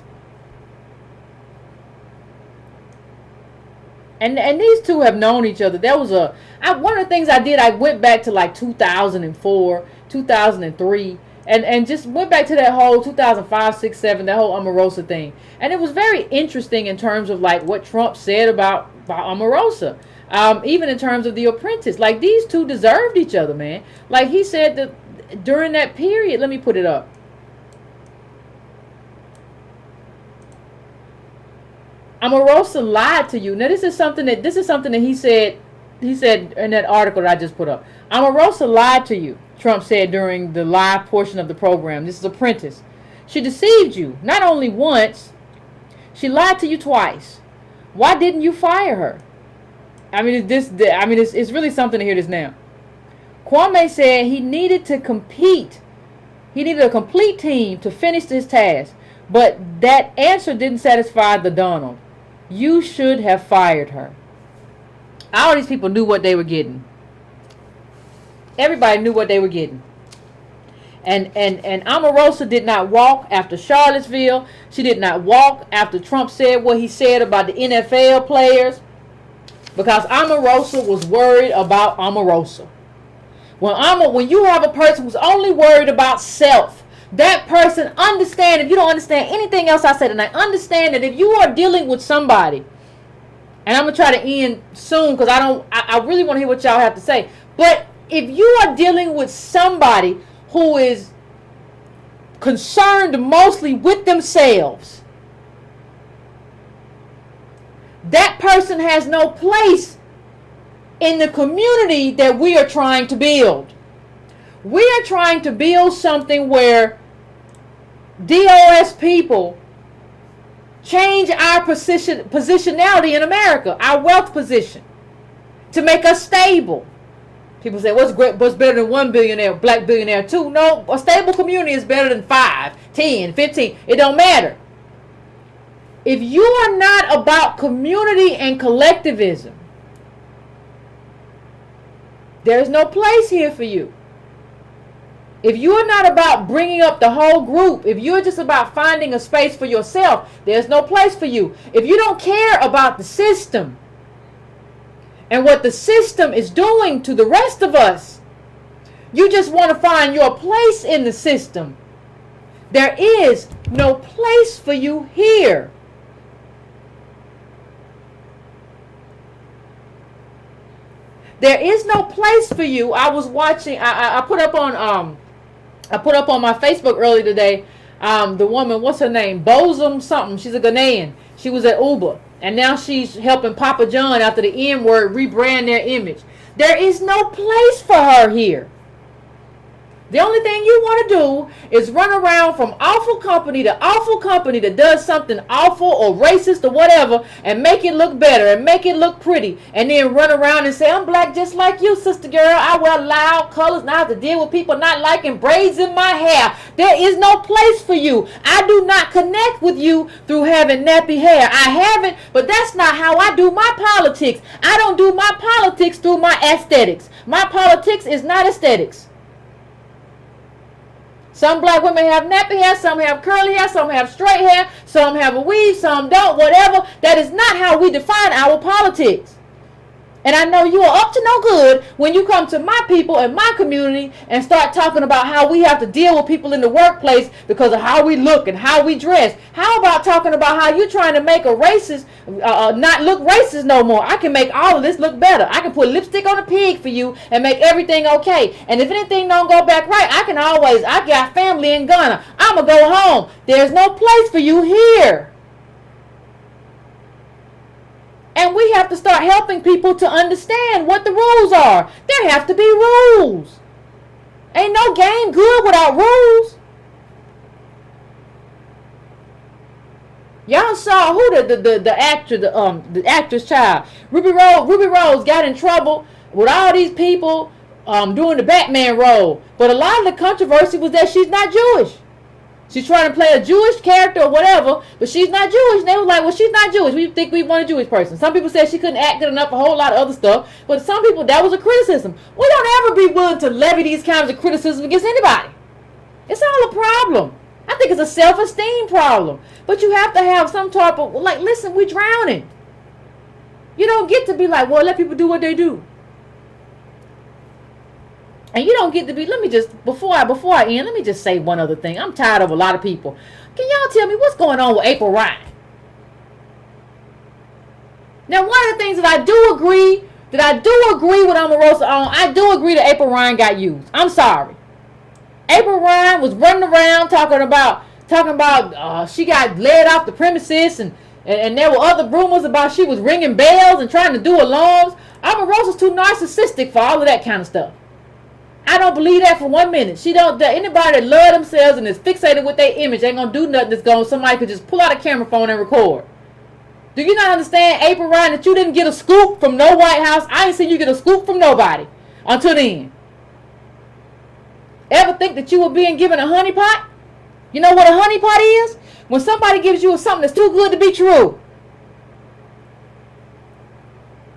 And these two have known each other. There was one of the things I did, I went back to like 2004, 2003, and just went back to that whole 2005, 6, 7, that whole Omarosa thing. And it was very interesting in terms of like what Trump said about Omarosa. Even in terms of the Apprentice, like these two deserved each other, man. Like he said that during that period, let me put it up. Omarosa lied to you. Now this is something that he said in that article that I just put up. Omarosa lied to you, Trump said during the live portion of the program. This is Apprentice. She deceived you not only once, she lied to you twice. Why didn't you fire her? It's really something to hear this now. Kwame said he needed to compete. He needed a complete team to finish this task. But that answer didn't satisfy the Donald. You should have fired her. All these people knew what they were getting. Everybody knew what they were getting. And Omarosa did not walk after Charlottesville. She did not walk after Trump said what he said about the NFL players. Because Omarosa was worried about Omarosa. When you have a person who's only worried about self, That person, understand, if you don't understand anything else I said tonight, understand that if you are dealing with somebody, and I'm going to try to end soon because I really want to hear what y'all have to say. But if you are dealing with somebody who is concerned mostly with themselves, that person has no place in the community that we are trying to build. We are trying to build something where DOS people change our positionality in America, our wealth position, to make us stable. People say, what's better than one billionaire, black billionaire, two? No, a stable community is better than 5, 10, 15. It don't matter. If you are not about community and collectivism, there's no place here for you. If you are not about bringing up the whole group, if you're just about finding a space for yourself, there's no place for you. If you don't care about the system and what the system is doing to the rest of us, you just want to find your place in the system, there is no place for you here. There is no place for you. I was watching, I put up on my Facebook earlier today, the woman, what's her name? Bozum something. She's a Ghanaian. She was at Uber. And now she's helping Papa John, after the N word, rebrand their image. There is no place for her here. The only thing you want to do is run around from awful company that does something awful or racist or whatever and make it look better and make it look pretty, and then run around and say, I'm black just like you, sister girl. I wear loud colors and I have to deal with people not liking braids in my hair. There is no place for you. I do not connect with you through having nappy hair. I haven't, but that's not how I do my politics. I don't do my politics through my aesthetics. My politics is not aesthetics. Some black women have nappy hair, some have curly hair, some have straight hair, some have a weave, some don't, whatever. That is not how we define our politics. And I know you are up to no good when you come to my people and my community and start talking about how we have to deal with people in the workplace because of how we look and how we dress. How about talking about how you're trying to make a racist not look racist no more? I can make all of this look better. I can put lipstick on a pig for you and make everything okay. And if anything don't go back right, I got family in Ghana. I'm going to go home. There's no place for you here. And we have to start helping people to understand what the rules are. There have to be rules. Ain't no game good without rules. Y'all saw who the actress child. Ruby Rose got in trouble with all these people doing the Batman role. But a lot of the controversy was that she's not Jewish. She's trying to play a Jewish character or whatever, but she's not Jewish. And they were like, well, she's not Jewish. We think we want a Jewish person. Some people said she couldn't act good enough, a whole lot of other stuff. But some people, that was a criticism. We don't ever be willing to levy these kinds of criticism against anybody. It's all a problem. I think it's a self-esteem problem. But you have to have some type of, like, listen, we're drowning. You don't get to be like, well, let people do what they do. And you don't get to be, before I end, let me just say one other thing. I'm tired of a lot of people. Can y'all tell me what's going on with April Ryan? Now, one of the things that I do agree with Omarosa on, I do agree that April Ryan got used. I'm sorry. April Ryan was running around talking about she got led off the premises and there were other rumors about she was ringing bells and trying to do alarms. Omarosa's too narcissistic for all of that kind of stuff. I don't believe that for 1 minute. Anybody that love themselves and is fixated with their image ain't gonna do nothing somebody could just pull out a camera phone and record. Do you not understand, April Ryan, that you didn't get a scoop from no White House? I ain't seen you get a scoop from nobody until then. Ever think that you were being given a honey pot? You know what a honey pot is? When somebody gives you something that's too good to be true.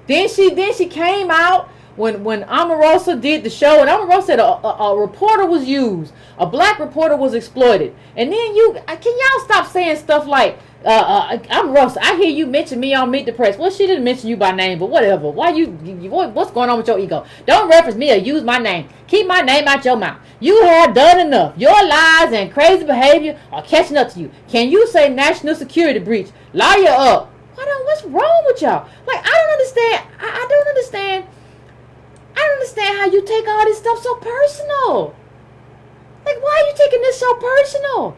Then she came out when Omarosa did the show, and Omarosa said a reporter was used, a black reporter was exploited, and then can y'all stop saying stuff like Omarosa, I hear you mention me on Meet the Press. Well, she didn't mention you by name, but whatever. Why what's going on with your ego? Don't reference me or use my name. Keep my name out your mouth. You have done enough. Your lies and crazy behavior are catching up to you. Can you say national security breach? Lawyer up. What's wrong with y'all? Like, I don't understand. I don't understand. I don't understand how you take all this stuff so personal. Like, why are you taking this so personal?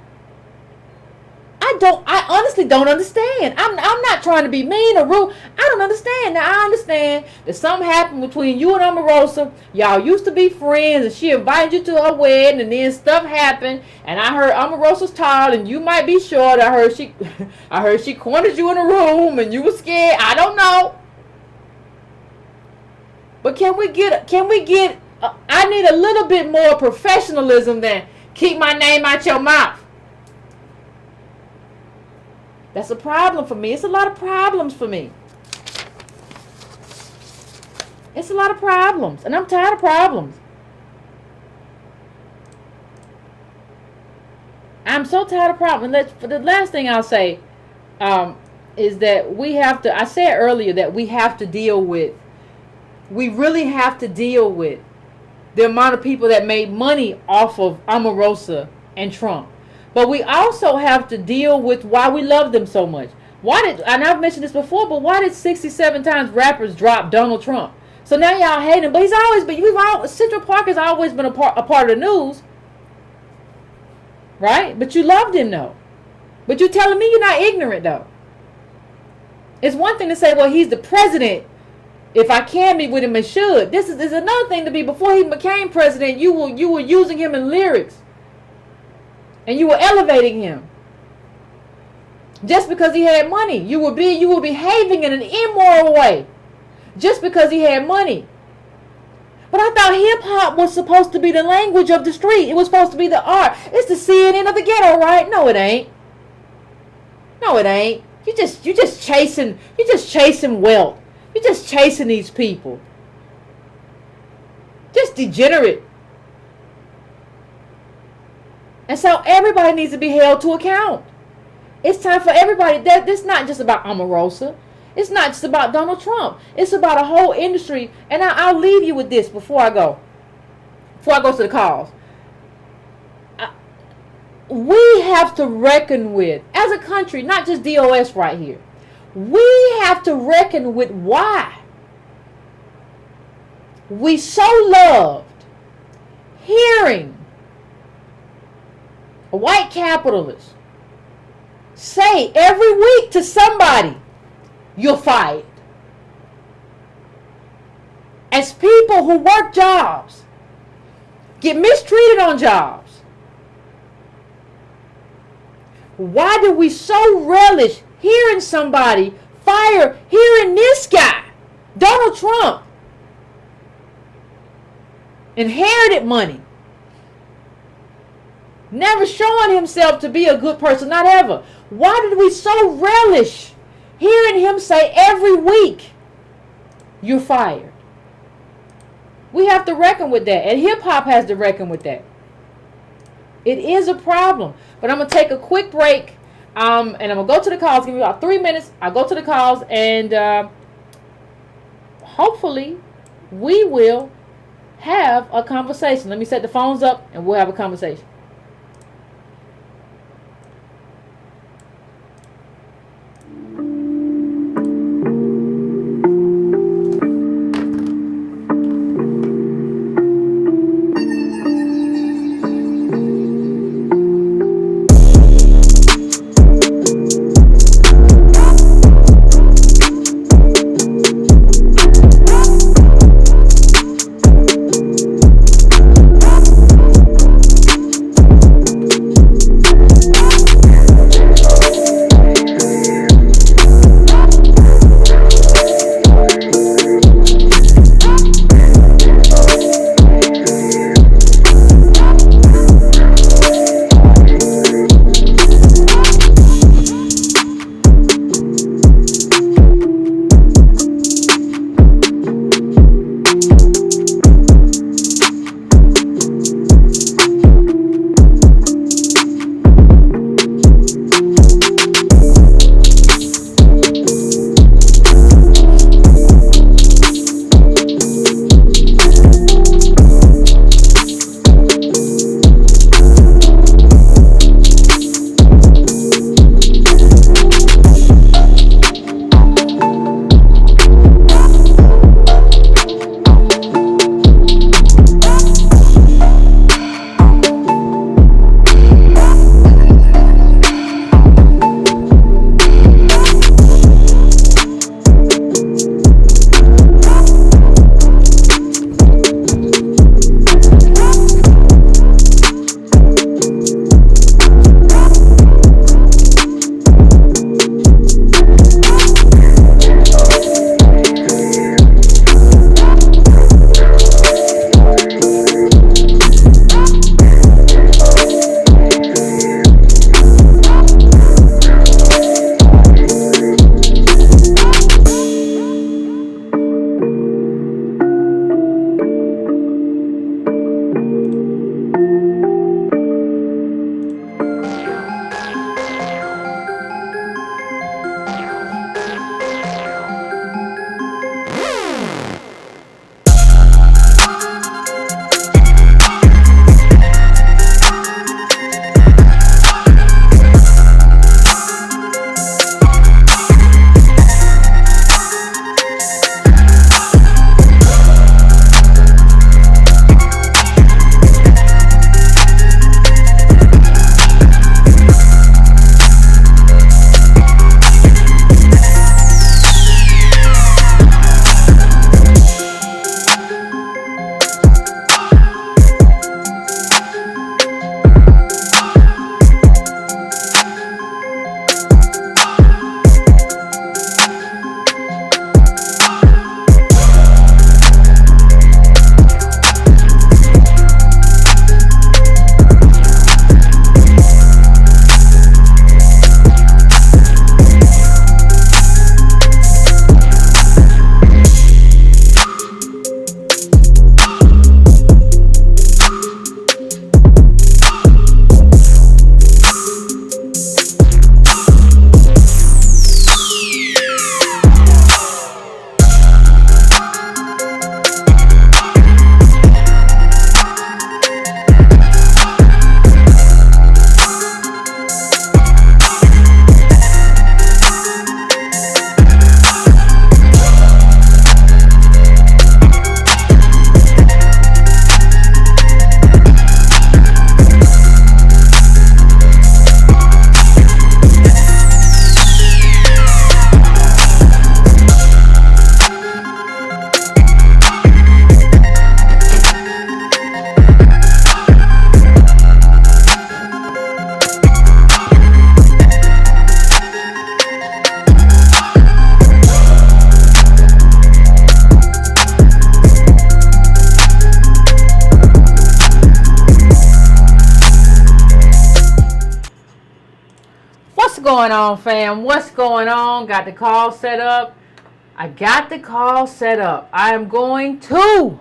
I honestly don't understand. I'm not trying to be mean or rude. I don't understand. Now, I understand that something happened between you and Omarosa. Y'all used to be friends, and she invited you to her wedding, and then stuff happened, and I heard Omarosa's tall, and you might be short. I heard she cornered you in a room, and you were scared. I don't know. But can we get I need a little bit more professionalism than keep my name out your mouth. That's a problem for me. It's a lot of problems for me. It's a lot of problems. And I'm tired of problems. I'm so tired of problems. And the last thing I'll say is that we have to, I said earlier that we really have to deal with the amount of people that made money off of Omarosa and Trump. But we also have to deal with why we love them so much. And I've mentioned this before, but why did 67 times rappers drop Donald Trump? So now y'all hate him, but Central Park has always been a part of the news. Right? But you loved him though. But you're telling me you're not ignorant though. It's one thing to say, well, he's the president. If I can be with him, I should. This is another thing to be, before he became president, you were using him in lyrics. And you were elevating him. Just because he had money. You were behaving in an immoral way. Just because he had money. But I thought hip-hop was supposed to be the language of the street. It was supposed to be the art. It's the CNN of the ghetto, right? No, it ain't. No, it ain't. You're just chasing wealth. You're just chasing these people. Just degenerate. And so everybody needs to be held to account. It's time for everybody. This is not just about Omarosa. It's not just about Donald Trump. It's about a whole industry. And I'll leave you with this before I go to the calls. We have to reckon with, as a country, not just DOS right here. We have to reckon with why we so loved hearing a white capitalist say every week to somebody, you're fired. As people who work jobs get mistreated on jobs, why do we so relish hearing somebody hearing this guy, Donald Trump, inherited money, never showing himself to be a good person, not ever. Why did we so relish hearing him say every week, you're fired? We have to reckon with that, and hip-hop has to reckon with that. It is a problem. But I'm going to take a quick break, and I'm going to go to the calls. Give me about 3 minutes. I'll go to the calls, and hopefully we will have a conversation. Let me set the phones up, and we'll have a conversation. What's going on, fam? What's going on? Got the call set up. I got the call set up. I am going to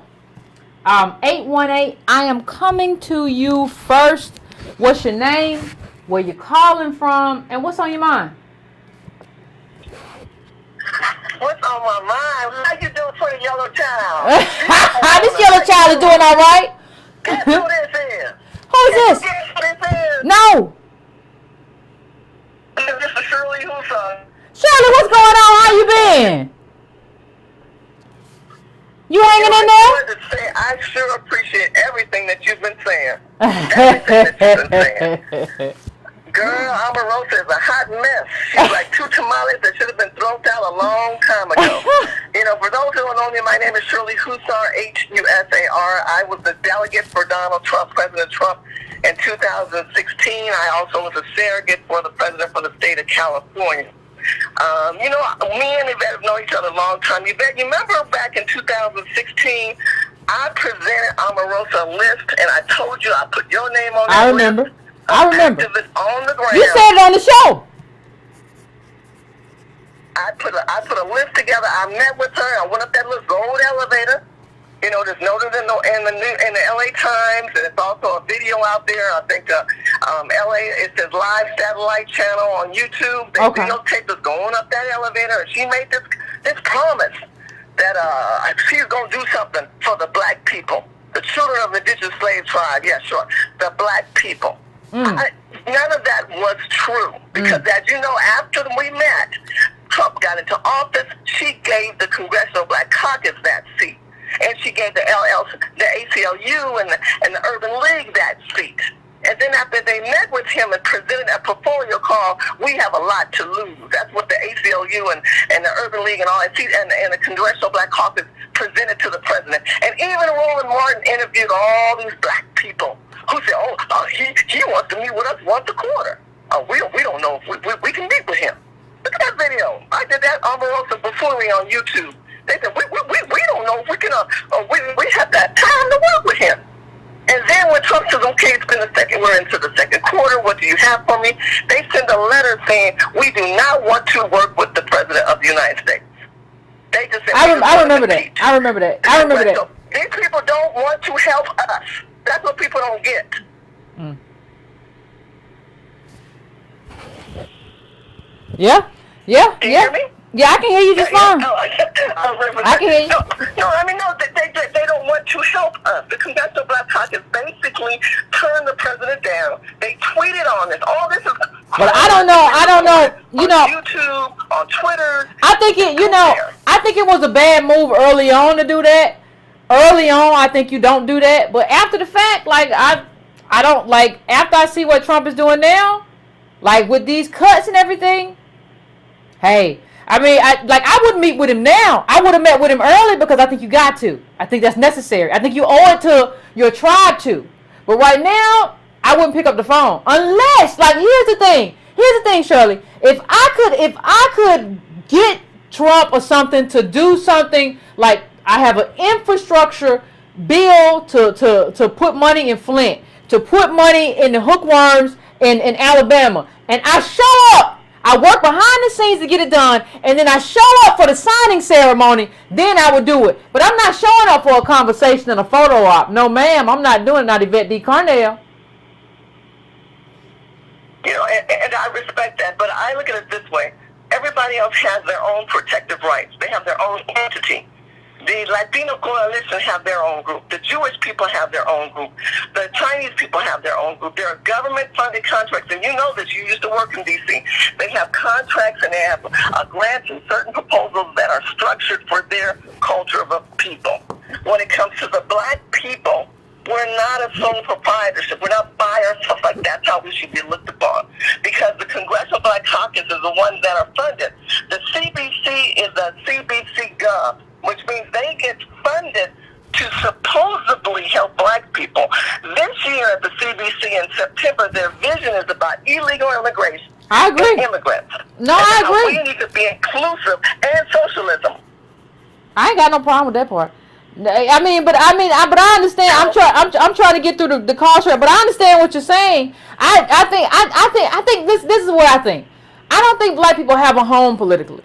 818. I am coming to you first. What's your name? Where you calling from? And what's on your mind? What's on my mind? How you doing for the yellow child? This yellow child is doing all right. Guess who this is? Who's this? Guess who this is? No. This is Shirley Rosa. Shirley, what's going on? How you been? You hanging in there? I sure appreciate everything that you've been saying. Everything that you've been saying. Girl, Omarosa is a hot mess. She's like two tamales that should have been thrown down a long time ago. For those who don't know me, my name is Shirley Hussar, H-U-S-A-R. I was the delegate for Donald Trump, President Trump, in 2016. I also was a surrogate for the president for the state of California. Me and Yvette have known each other a long time. Yvette, you remember back in 2016, I presented Omarosa a list, and I told you I put your name on that list. I remember. On the ground. You said it on the show. I put a list together. I met with her. I went up that little gold elevator. There's noted in the LA Times, and it's also a video out there. I think LA, it says live satellite channel on YouTube. They videotaped us going up that elevator, and she made this promise that she's going to do something for the black people, the children of the indigenous slave tribe. Yeah, sure, the black people. None of that was true because, as you know, after we met, Trump got into office. She gave the Congressional Black Caucus that seat, and she gave the ACLU and the Urban League that seat. And then after they met with him and presented a portfolio called "We Have a Lot to Lose," that's what the ACLU and the Urban League and all that and the Congressional Black Caucus presented to the president. And even Roland Martin interviewed all these black people who said, he wants to meet with us once a quarter. We don't know if we can meet with him. Look at that video. I did that Omarosa buffoonery on YouTube. They said, we don't know if we can, we have that time to work with him. And then when Trump says, okay, we're into the second quarter, what do you have for me? They send a letter saying, we do not want to work with the President of the United States. They just said, I remember that. I remember that. So these people don't want to help us. That's what people don't get. Yeah. Can you hear me? Yeah, I can hear you just fine. I can hear you. They don't want to help us. The Congressional Black Caucus basically turned the president down. They tweeted on this. All this is. But I don't know. On YouTube, on Twitter. I think it was a bad move early on to do that. Early on, I think you don't do that. But after the fact, I don't like. After I see what Trump is doing now, like with these cuts and everything. Hey. I wouldn't meet with him now. I would have met with him early because I think you got to. I think that's necessary. I think you owe it to your tribe to. But right now, I wouldn't pick up the phone unless, here's the thing, Shirley. If I could get Trump or something to do something like I have an infrastructure bill to put money in Flint, to put money in the hookworms in Alabama, and I show up. I work behind the scenes to get it done, and then I show up for the signing ceremony, then I would do it. But I'm not showing up for a conversation and a photo op. No, ma'am, I'm not doing it, not Yvette D. Carnell. And I respect that, but I look at it this way. Everybody else has their own protective rights. They have their own entity. The Latino coalition have their own group. The Jewish people have their own group. The Chinese people have their own group. There are government-funded contracts, and you know this. You used to work in D.C. They have contracts and they have grants and certain proposals that are structured for their culture of a people. When it comes to the black people, we're not a sole proprietorship. We're not by ourselves. Like that's how we should be looked upon. Because the Congressional Black Caucus is the ones that are funded. The CBC is the CBC Gov, which means they get funded to supposedly help black people. This year at the CBC in September, their vision is about illegal immigration. I agree. And immigrants. No, I agree. We need to be inclusive and socialism. I ain't got no problem with that part. But I understand. I'm trying to get through the culture, but I understand what you're saying. I think this is what I think. I don't think black people have a home politically.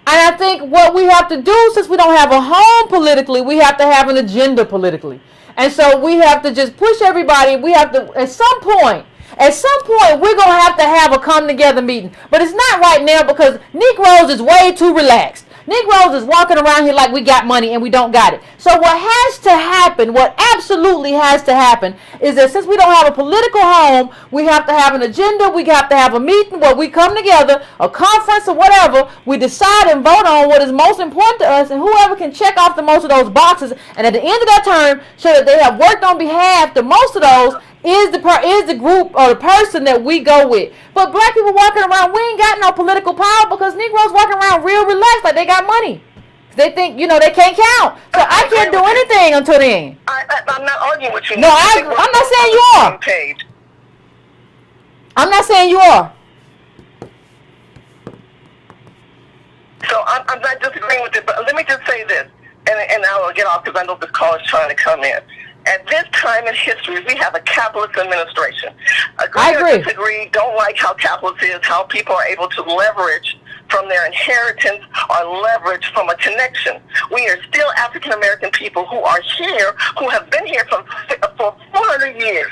And I think what we have to do, since we don't have a home politically, we have to have an agenda politically. And so we have to just push everybody. We have to, at some point, we're going to have a come together meeting. But it's not right now because Negroes is way too relaxed. Negroes is walking around here like we got money and we don't got it. So what has to happen, what absolutely has to happen, is that since we don't have a political home, we have to have an agenda, we have to have a meeting where we come together, a conference or whatever, we decide and vote on what is most important to us, and whoever can check off the most of those boxes, and at the end of that term, show that they have worked on behalf to most of those, is the group or the person that we go with. But black people walking around, we ain't got no political power because Negroes walking around real relaxed like they got money. They think, they can't count. So I can't do anything until then. I'm not arguing with you. No, I'm not saying you are. I'm not saying you are. So I'm not disagreeing with it, but let me just say this, and I will get off because I know this call is trying to come in. At this time in history, we have a capitalist administration. I agree. Or disagree, don't like how capitalist is, how people are able to leverage from their inheritance or leverage from a connection. We are still African American people who are here, who have been here for 400 years.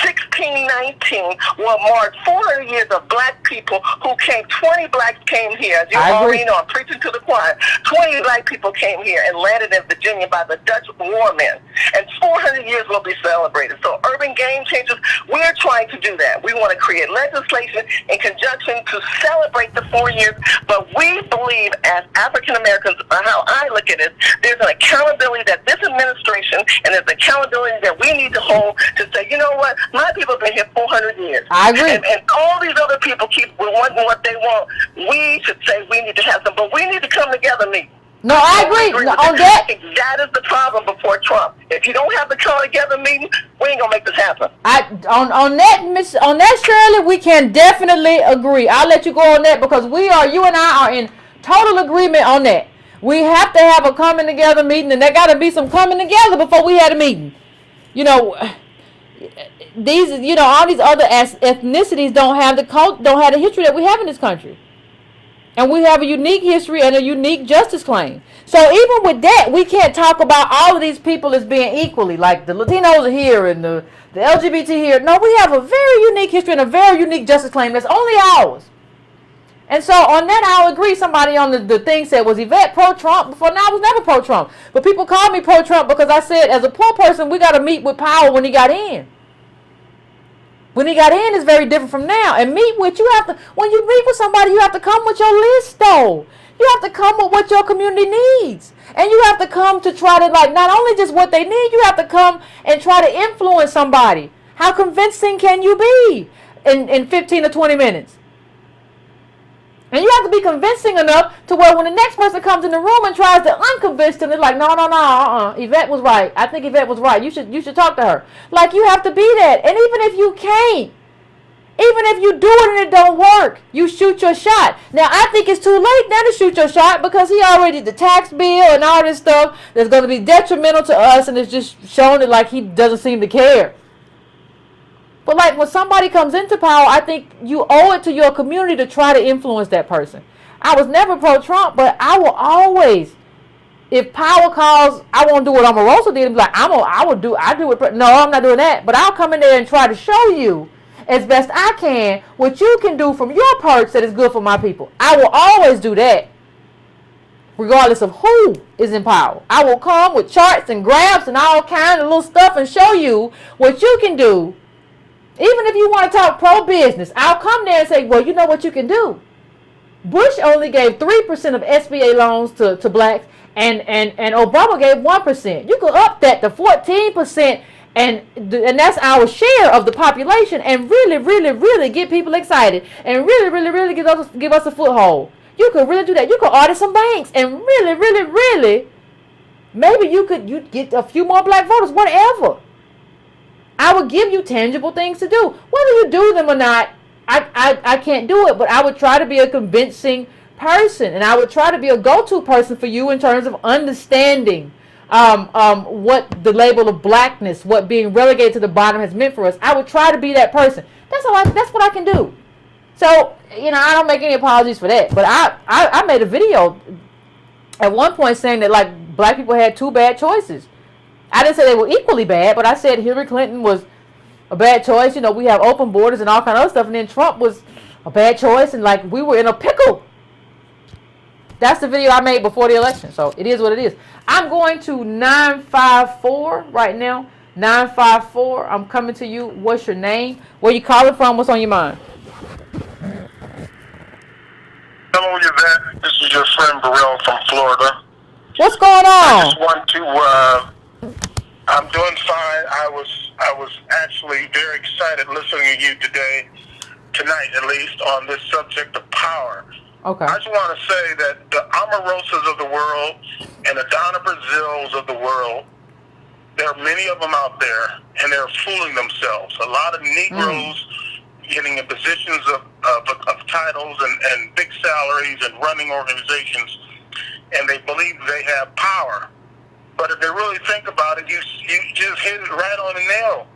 1619 will mark 400 years of black people who came. 20 blacks came here. As you already know, I'm preaching to the choir. 20 black people came here and landed in Virginia by the Dutch warmen. And 400 years will be celebrated. So urban game changers, we're trying to do that. We want to create legislation in conjunction to celebrate the 4 years. But we believe as African Americans, how I look at it, there's an accountability that this administration and there's accountability that we need to hold to say, you know what, my people have been here 400 years. I agree. And all these other people keep wanting what they want. We should say we need to have them, but we need to come together, meet. No, I agree. No, on that, that is the problem before Trump. If you don't have the come together meeting, we ain't gonna make this happen. On that, Shirley, we can definitely agree. I'll let you go on that because you and I are in total agreement on that. We have to have a coming together meeting, and there got to be some coming together before we had a meeting. These, all these other ethnicities don't have the history that we have in this country. And we have a unique history and a unique justice claim. So even with that, we can't talk about all of these people as being equally. Like the Latinos are here and the LGBT here. No, we have a very unique history and a very unique justice claim that's only ours. And so on that, I'll agree. Somebody on the thing said, was Yvette pro-Trump? Before now, I was never pro-Trump. But people called me pro-Trump because I said, as a poor person, we got to meet with power when he got in. When he got in is very different from now. And when you meet with somebody, you have to come with your list, though. You have to come with what your community needs. And you have to come to try to, not only just what they need, you have to come and try to influence somebody. How convincing can you be in 15 or 20 minutes? And you have to be convincing enough to where when the next person comes in the room and tries to unconvince them, they're like, no, Yvette was right. I think Yvette was right. You should talk to her. You have to be that. And even if you can't, even if you do it and it don't work, you shoot your shot. Now, I think it's too late now to shoot your shot because he already did the tax bill and all this stuff that's going to be detrimental to us, and it's just showing it he doesn't seem to care. But when somebody comes into power, I think you owe it to your community to try to influence that person. I was never pro-Trump, but I will always, if power calls, I won't do what Omarosa did and be like, I do it. No, I'm not doing that. But I'll come in there and try to show you as best I can what you can do from your perch that is good for my people. I will always do that, regardless of who is in power. I will come with charts and graphs and all kinds of little stuff and show you what you can do. Even if you want to talk pro-business, I'll come there and say, well, you know what you can do. Bush only gave 3% of SBA loans to blacks, and Obama gave 1%. You could up that to 14%, and that's our share of the population, and really, really, really get people excited, and really, really, really give us a foothold. You could really do that. You could audit some banks, and really, really, really, maybe you'd get a few more black voters, whatever. I would give you tangible things to do. Whether you do them or not, I can't do it, but I would try to be a convincing person, and I would try to be a go-to person for you in terms of understanding what the label of blackness, what being relegated to the bottom has meant for us. I would try to be that person. That's what I can do. So you know, I don't make any apologies for that. But I made a video at one point saying that, like, black people had two bad choices. I didn't say they were equally bad, but I said Hillary Clinton was a bad choice. You know, we have open borders and all kind of other stuff, and then Trump was a bad choice, and like we were in a pickle. That's the video I made before the election, so it is what it is. I'm going to 954 right now. 954. I'm coming to you. What's your name? Where you calling from? What's on your mind? Hello, Yvette. This is your friend Burrell from Florida. What's going I on? just want to. I'm doing fine. I was actually very excited listening to you tonight at least, on this subject of power. Okay. I just want to say that the Omarosas of the world and the Donna Brazils of the world, there are many of them out there, and they're fooling themselves. A lot of Negroes getting in positions of titles and big salaries and running organizations, and they believe they have power. But if they really think about it, you just hit it right on the nail.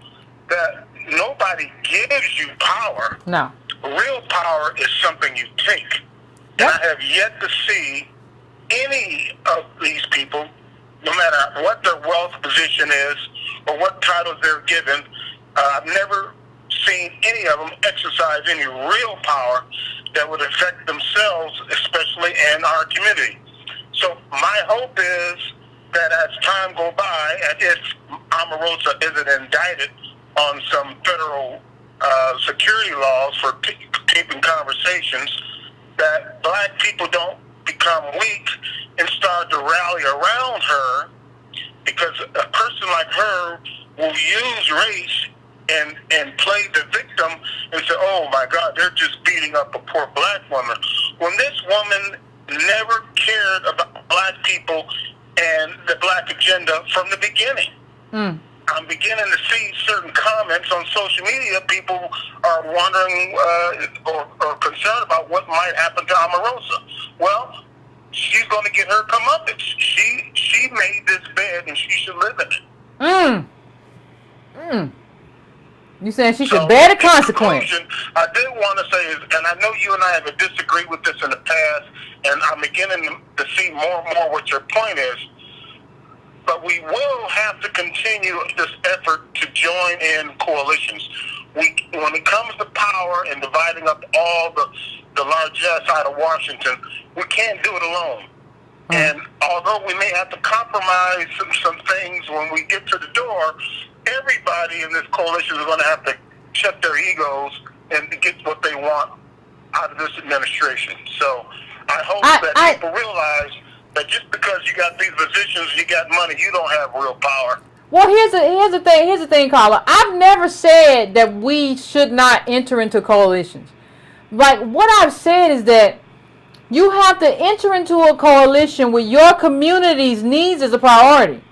That nobody gives you power. No. Real power is something you take. And I have yet to see any of these people, no matter what their wealth position is or what titles they're given, I've never seen any of them exercise any real power that would affect themselves, especially in our community. So my hope is that as time goes by, and if Omarosa isn't indicted on some federal security laws for keeping conversations, that black people don't become weak and start to rally around her, because a person like her will use race and play the victim and say, oh my God, they're just beating up a poor black woman. When this woman never cared about black people and the black agenda from the beginning. I'm beginning to see certain comments on social media. People are wondering or concerned about what might happen to Omarosa. Well, she's going to get her comeuppance. She made this bed, and she should live in it. You saying she should bear the consequence? I did want to say, and I know you and I have disagreed with this in the past, and I'm beginning to see more and more what your point is. But we will have to continue this effort to join in coalitions. When it comes to power and dividing up all the largesse out of Washington, we can't do it alone. And although we may have to compromise some things when we get to the door, everybody in this coalition is going to have to check their egos and get what they want out of this administration. So I hope that people realize that just because you got these positions, you got money, you don't have real power. Well, here's the thing, Carla. I've never said that we should not enter into coalitions. Like, what I've said is that you have to enter into a coalition with your community's needs as a priority,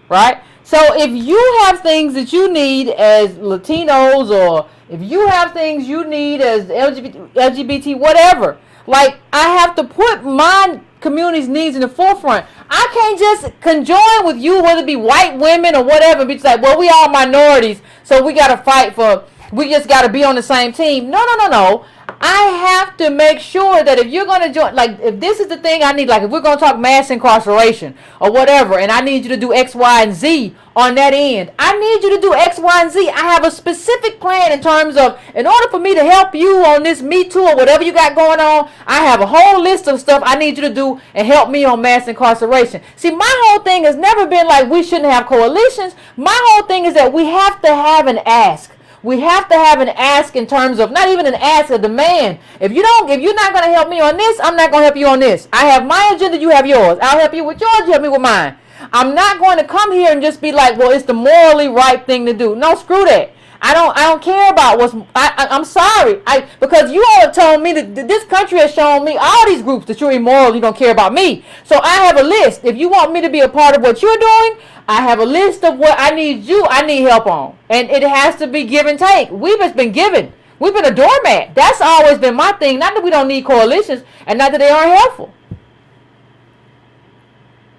right? So if you have things that you need as Latinos, or if you have things you need as LGBT, whatever, like, I have to put my community's needs in the forefront. I can't just conjoin with you, whether it be white women or whatever, be like, well, we all minorities, so we got to fight for, we just got to be on the same team. No. I have to make sure that if you're going to join, like, if this is the thing I need, like, if we're going to talk mass incarceration or whatever, and I need you to do X, Y, and Z on that end, I need you to do X, Y, and Z. I have a specific plan in terms of, in order for me to help you on this Me Too or whatever you got going on, I have a whole list of stuff I need you to do and help me on mass incarceration. See, my whole thing has never been like we shouldn't have coalitions. My whole thing is that we have to have an ask. We have to have an ask in terms of, not even an ask, a demand. If you're not going to help me on this, I'm not going to help you on this. I have my agenda, you have yours. I'll help you with yours, you help me with mine. I'm not going to come here and just be like, well, it's the morally right thing to do. No, screw that. I don't care about what's, I'm sorry. Because you all have told me that this country has shown me, all these groups, that you're immoral, you don't care about me. So I have a list. If you want me to be a part of what you're doing, I have a list of what I need help on. And it has to be give and take. We've just been given. We've been a doormat. That's always been my thing. Not that we don't need coalitions, and not that they aren't helpful.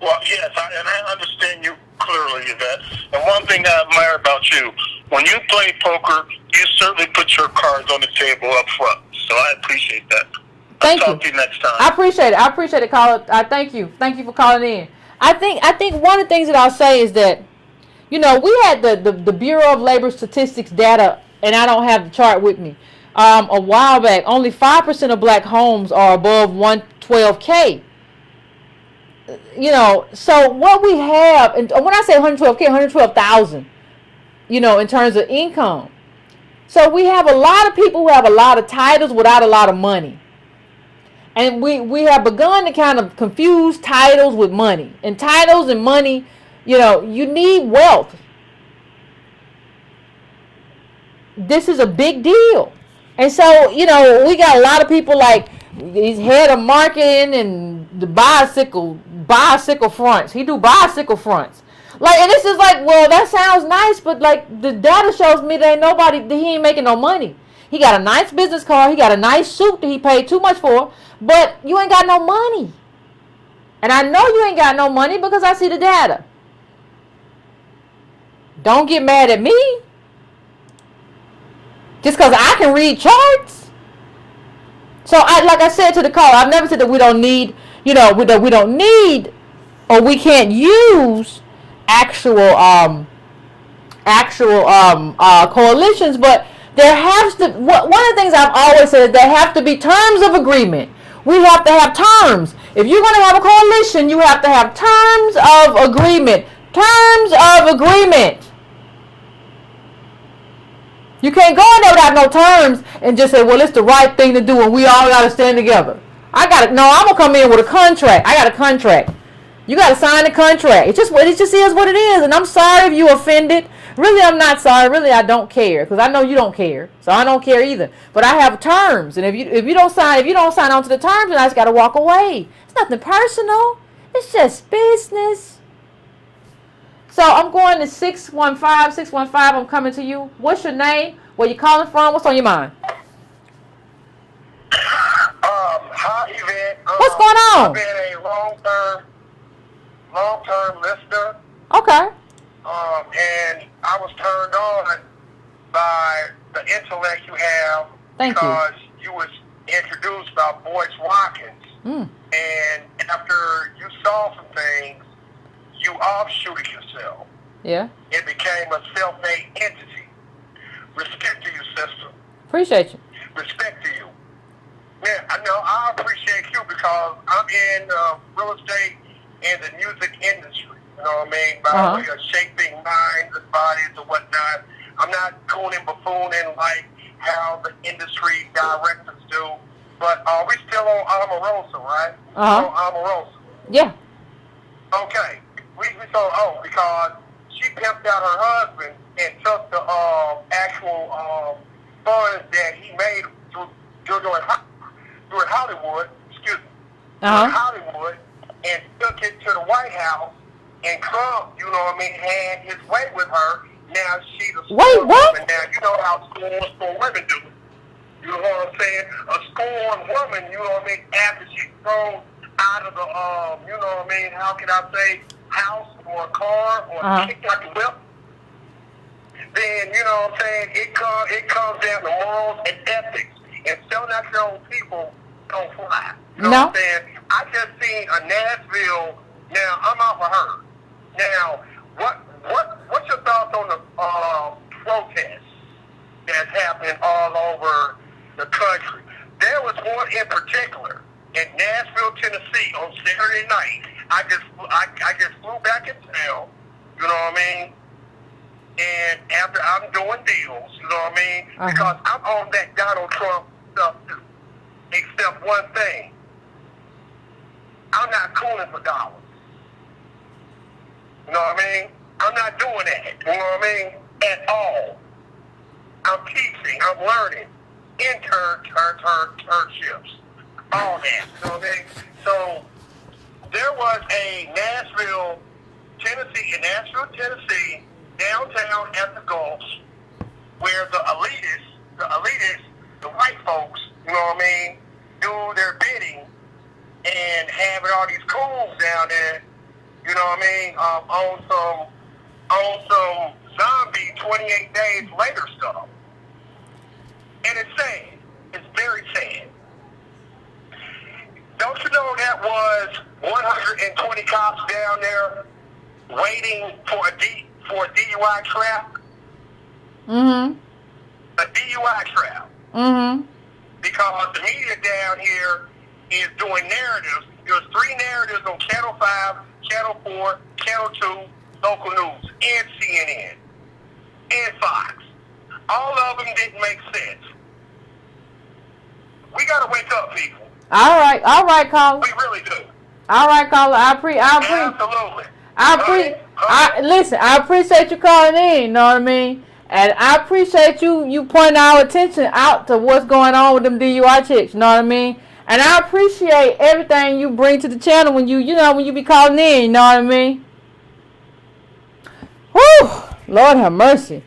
Well, yes, and I understand you clearly, Yvette. And one thing I admire about you, when you play poker, you certainly put your cards on the table up front. So I appreciate that. Thank I'll you. talk to you next time. I appreciate it. I appreciate it, caller. I thank you. Thank you for calling in. I think one of the things that I'll say is that, we had the Bureau of Labor Statistics data, and I don't have the chart with me. A while back, only 5% of black homes are above 112K. So what we have, and when I say 112K, 112,000, in terms of income. So we have a lot of people who have a lot of titles without a lot of money. And we have begun to kind of confuse titles with money. And titles and money, you need wealth. This is a big deal. And so, we got a lot of people like he's head of marketing and the bicycle fronts. He do bicycle fronts. And this is like, well, that sounds nice, but like the data shows me that he ain't making no money. He got a nice business card. He got a nice suit that he paid too much for, but you ain't got no money. And I know you ain't got no money because I see the data. Don't get mad at me. Just because I can read charts. So like I said to the caller, I've never said that we don't need, that we don't need or we can't use actual coalitions, but there has to, one of the things I've always said is there have to be terms of agreement. We have to have terms. If you're going to have a coalition, you have to have terms of agreement. Terms of agreement. You can't go in there without no terms and just say, well, it's the right thing to do and we all got to stand together. I'm going to come in with a contract. I got a contract. You got to sign the contract. It just is what it is. And I'm sorry if you offended. Really, I'm not sorry. Really, I don't care because I know you don't care. So I don't care either. But I have terms. And if you don't sign on to the terms, then I just got to walk away. It's nothing personal. It's just business. So I'm going to 615. I'm coming to you. What's your name? Where you calling from? What's on your mind? Hi, Yvette. What's going on? I've been a long-term listener. Okay. And I was turned on by the intellect you have. Thank you. Because you was introduced by Boyce Watkins. And after you saw some things, you offshooted yourself. Yeah. It became a self-made entity. Respect to you, sister. Appreciate you. Respect to you. Man, I know I appreciate you because I'm in real estate and the music industry. You know what I mean? By way of shaping minds and bodies and whatnot. I'm not cooning buffooning like how the industry directors do. But we still on Omarosa, right? On Omarosa. Yeah. Okay. We because she pimped out her husband and took the actual funds that he made during Hollywood, Hollywood, and took it to the White House, and Trump, you know what I mean, had his way with her. Now she's a scorned woman. Now you know how scorned women do it. You know what I'm saying? A scorned woman, you know what I mean, after she's thrown out of the, you know what I mean, how can I say, house or a car or kicked out the whip, then, you know what I'm saying, it comes down to morals and ethics. And selling out your own people don't fly. You know what I'm saying? I just seen a Nashville, now I'm off of her. Now, what's your thoughts on the protests that's happening all over the country? There was one in particular in Nashville, Tennessee on Saturday night. I just flew back in town, you know what I mean? And after I'm doing deals, you know what I mean? Because I'm on that Donald Trump stuff too. Except one thing. I'm not cooning for dollars. You know what I mean? I'm not doing that. You know what I mean? At all. I'm teaching. I'm learning. Internships. All that. You know what I mean? So there was a Nashville, Tennessee, downtown at the Gulf, where the elitists, the white folks, you know what I mean, do their bidding and having all these cools down there, you know what I mean, on some zombie 28 days later stuff. And it's sad. It's very sad. waiting for a DUI trap. Mm-hmm. A DUI trap. Mm-hmm. Because the media down here is doing narratives. There's 3 narratives on Channel 5, Channel 4, Channel 2, local news, and CNN, and Fox. All of them didn't make sense. We got to wake up, people. All right, caller. We really do. All right, caller. Absolutely. Listen, I appreciate you calling in, you know what I mean? And I appreciate you pointing our attention out to what's going on with them DUI chicks, you know what I mean? And I appreciate everything you bring to the channel when you be calling in, you know what I mean? Whew, Lord have mercy.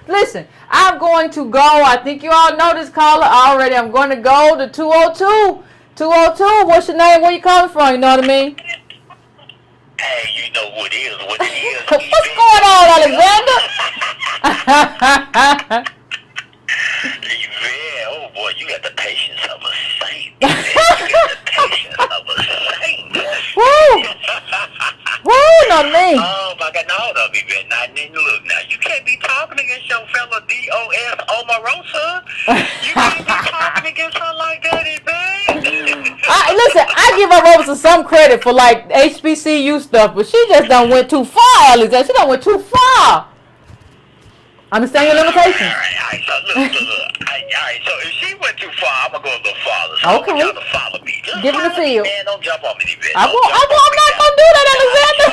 Listen, I'm going to go. I think you all know this caller already. I'm going to go to 202. 202, what's your name? Where you calling from? You know what I mean? Hey, you know what it is. What's going on, Alexander? Yeah, oh boy, you got the patience of a saint. You got the patience of a saint. Woo! Woo, not me. Oh my God, no, hold up, Yvette. Now, look, now, you can't be talking against your fellow DOS Omarosa. You can't be talking against her like that, Yvette. Listen, I give her Rosa some credit for like HBCU stuff, but she just done went too far, Alexander. She done went too far. Understand your limitations. All right, so look. All right, so if she went too far, I'm going to go a little farther. So Okay. I want y'all to follow me. Just Give me the follow me, feel. man. Don't jump on me, Yvette. I'm not going to do that, Alexander.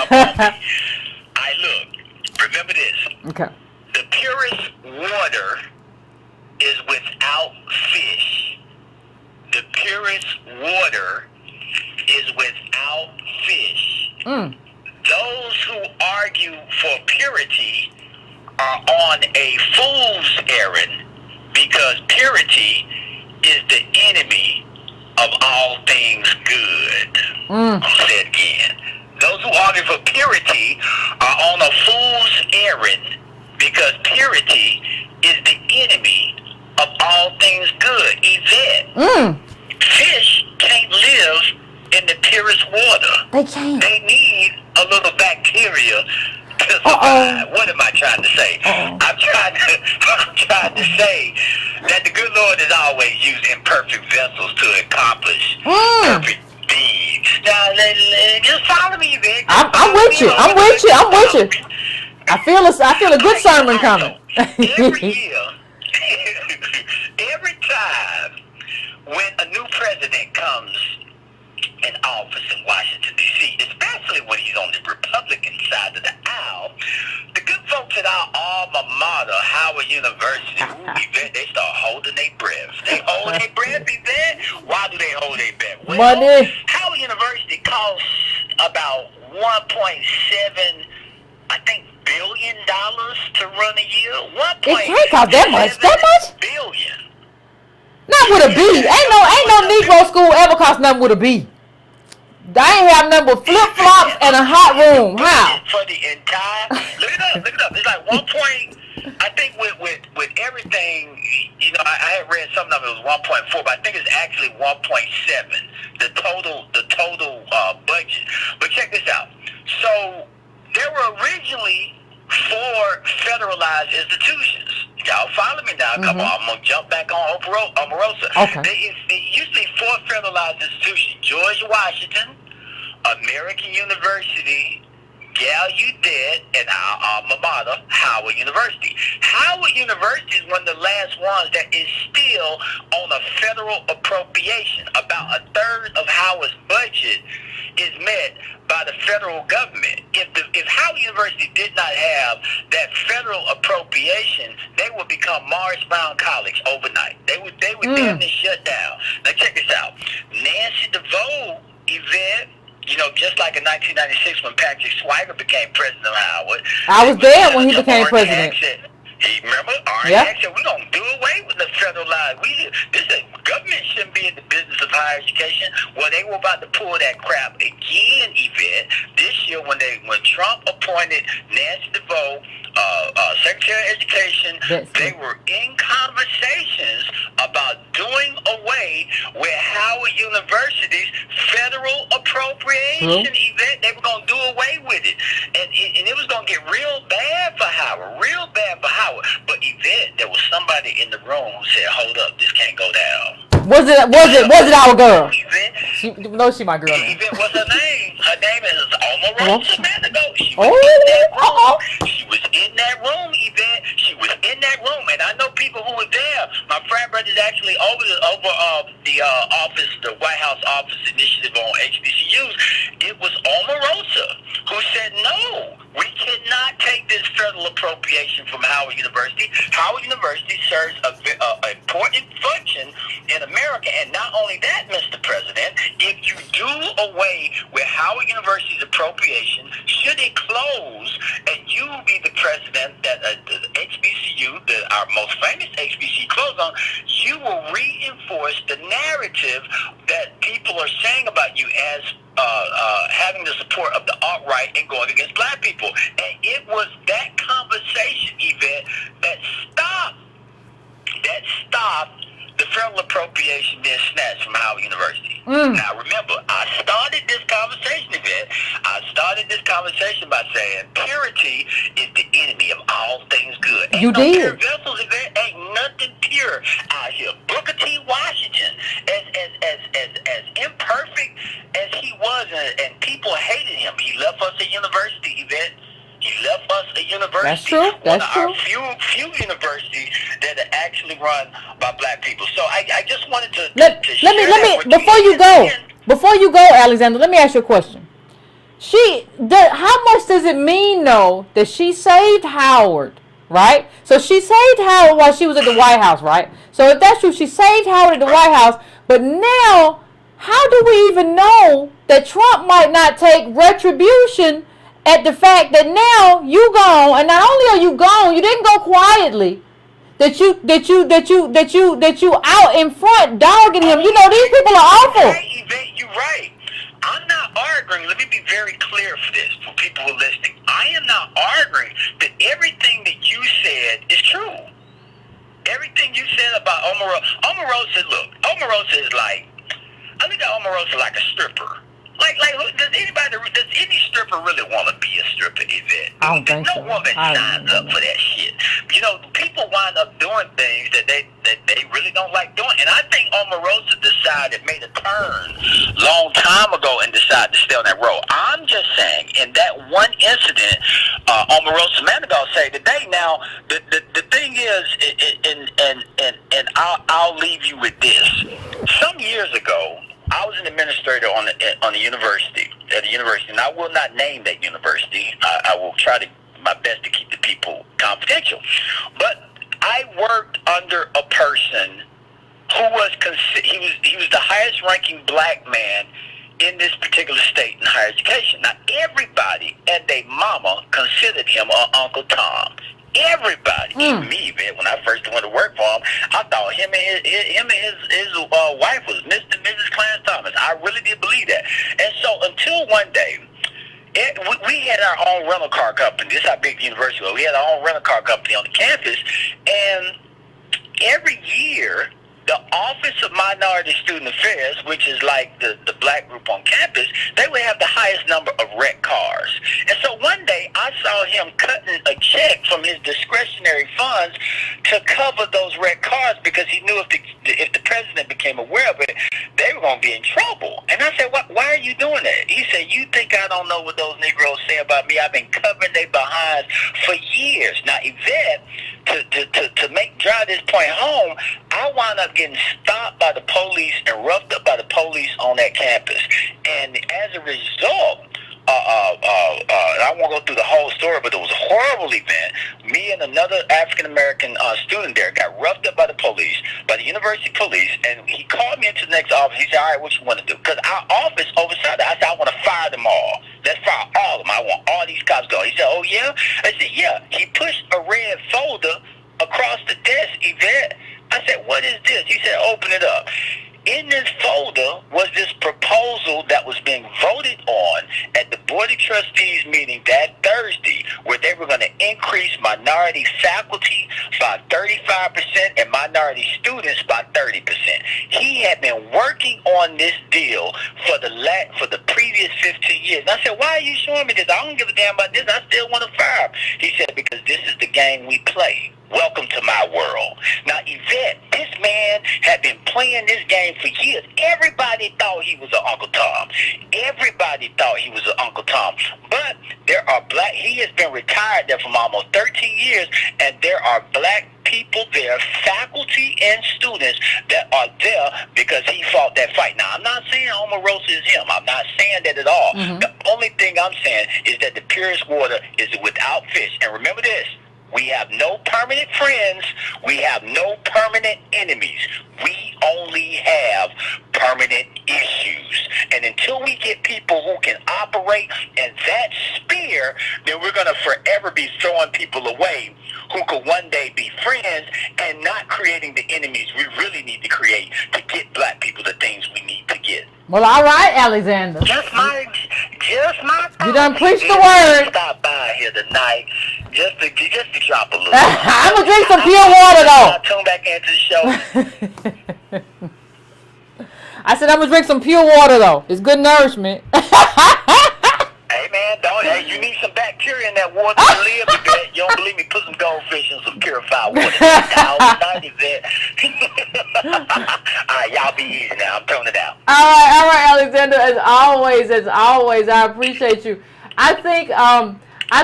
All right, look. Remember this. Okay. The purest water is without fish. The purest water is without fish. Those who argue for purity are on a fool's errand because purity is the enemy of all things good. I'll say it again. Those who argue for purity are on a fool's errand because purity is the enemy of all things good. Yvette, fish can't live in the purest water. They can't. They need a little bacteria to survive. What am I trying to say? I'm trying to say that the good Lord has always used imperfect vessels to accomplish perfect deeds. Now, just follow me, Vic. I'm with you. I'm with you. I feel a good sermon coming. Every time when a new president comes in office in Washington, D.C., especially when he's on the Republican side of the aisle, the good folks at our alma mater, Howard University, they start holding their breath. They hold their breath, Yvette. Why do they hold their breath? Well, Money. Howard University costs about $1.7, I think, billion to run a year. It can't cost that much. That much? Billion. Not with a B. Ain't no Negro school ever cost nothing with a B. I ain't have nothing but flip-flops and a hot room. How? For the entire, look it up. It's like 1 point, I think with everything, you know, I had read something of it was 1.4, but I think it's actually 1.7, the total budget. But check this out. So there were originally 4 federalized institutions. Y'all follow me now. Come on, I'm going to jump back on Omarosa. Okay. It used to be 4 federalized institutions. George Washington, American University, Yvette, and our alma mater, Howard University. Howard University is one of the last ones that is still on a federal appropriation. About a third of Howard's budget is met by the federal government. If Howard University did not have that federal appropriation, they would become Morris Brown College overnight. They would damn near shut down. Now check this out. Nancy DeVoe, Yvette, you know, just like in 1996 when Patrick Swigert became president of Howard. I was there when he became president. Remember? RNX said, we're going to do away with the federalized. Government shouldn't be in the business of higher education. Well, they were about to pull that crap again, Yvette, this year when Trump appointed Nancy DeVoe Secretary of Education. They were in conversations about doing away with Howard University's federal appropriation event. They were going to do away with it. And it was going to get real bad for Howard, But Yvette, there was somebody in the room who said, hold up, this can't go down. Was it our girl? Yvette, She my girl. Yvette, what's her name? Her name is Omarosa. She was in that room, Yvette. She was in that room, and I know people who were there. My frat brother's actually over the office, the White House Office Initiative on HBCUs. It was Omarosa who said, no, we cannot take this federal appropriation from Howard University. Howard University serves an important function in America, and not only that, Mr. President, if you do away with Howard University's appropriation, should it close and you be the president that the HBCU, our most famous HBCU, close on, you will reinforce the narrative that people are saying about you as having the support of the alt-right and going against black people. And it was that conversation, Yvette, that stopped the federal appropriation being snatched from Howard University. Now, remember, I started this conversation, Yvette. I started this conversation by saying purity is the enemy of all things good. You ain't no did. pure vessels, Yvette. Ain't nothing pure out here. Booker T. Washington, as imperfect as he was, and people hated him, he left us a university, Yvette. He left us a university. That's true. That's true. Our few universities that are actually run by black people. So I just wanted to let me before you go, Alexander. Let me ask you a question. How much does it mean though that she saved Howard, right? So she saved Howard while she was at the White House, right? So if that's true, she saved Howard at the White House. But now, how do we even know that Trump might not take retribution at the fact that now you gone, and not only are you gone, you didn't go quietly. That you out in front dogging him. You know, these people are awful. Hey, Yvette, you're right. I'm not arguing. Let me be very clear for this, for people who are listening. I am not arguing that everything that you said is true. Everything you said about Omarosa, look, Omarosa is like, I look at Omarosa like a stripper. Like, does any stripper really want to be a stripper, Yvette? I don't think no so. woman signs up for that shit. You know, people wind up doing things that they really don't like doing. And I think Omarosa made a turn long time ago and decided to stay on that road. I'm just saying, in that one incident, Omarosa Manigault said today. Now, the thing is, and I'll leave you with this. Some years ago, I was an administrator on the university, at a university, and I will not name that university. I will try my best to keep the people confidential. But I worked under a person who was he was the highest ranking black man in this particular state in higher education. Now, everybody and their mama considered him Uncle Tom. Everybody, even me, man, when I first went to work for him, I thought him and his wife was Mr. and Mrs. Clarence Thomas. I really did believe that. And so until one day, we had our own rental car company. This is how big the university was. We had our own rental car company on the campus. And every year, the Office of Minority Student Affairs, which is like the black group on campus, they would have the highest number of wrecked cars. And so one day, I saw him cutting a check from his discretionary funds to cover those wrecked cars because he knew if the president became aware of it, they were going to be in trouble. And I said, why are you doing that? He said, you think I don't know what those Negroes say about me? I've been covering their behinds for years. Now, Yvette, to drive this point home, I wound up getting stopped by the police and roughed up by the police on that campus. And as a result, I won't go through the whole story, but it was a horrible event. Me and another African-American student there got roughed up by the police, by the university police, and he called me into the next office. He said, all right, what you want to do? Because our office oversight that. I said, I want to fire them all. Let's fire all of them. I want all these cops going. He said, oh, yeah? I said, yeah. He pushed a red folder across the desk, Yvette. I said, what is this? He said, open it up. In this folder was this proposal that was being voted on at the Board of Trustees meeting that Thursday, where they were going to increase minority faculty by 35% and minority students by 30%. He had been working on this deal for the previous 15 years. And I said, why are you showing me this? I don't give a damn about this. I still want to fire him. He said, because this is the game we play. Welcome to my world. Now, Yvette, this man had been playing this game for years. Everybody thought he was an Uncle Tom. Everybody thought he was an Uncle Tom. But there are he has been retired there from almost 13 years, and there are black people there, faculty and students, that are there because he fought that fight. Now, I'm not saying Omarosa is him. I'm not saying that at all. Mm-hmm. The only thing I'm saying is that the purest water is without fish. And remember this. We have no permanent friends. We have no permanent enemies. We only have permanent issues. And until we get people who can operate in that sphere, then we're going to forever be throwing people away who could one day be friends and not creating the enemies we really need to create to get black people the things we need to get. Well, all right, Alexander. Just my You done preached the word. Stop by here tonight just to drop a little. I'm gonna drink some pure water though. Tune back into the show. I said I'm gonna drink some pure water though. It's good nourishment. Hey man, you need some bacteria in that water to live. Yvette. You don't believe me? Put some goldfish in some purified water. Night, Yvette. All right, y'all be easy now. I'm throwing it out. All right, Alexander. As always, I appreciate you. I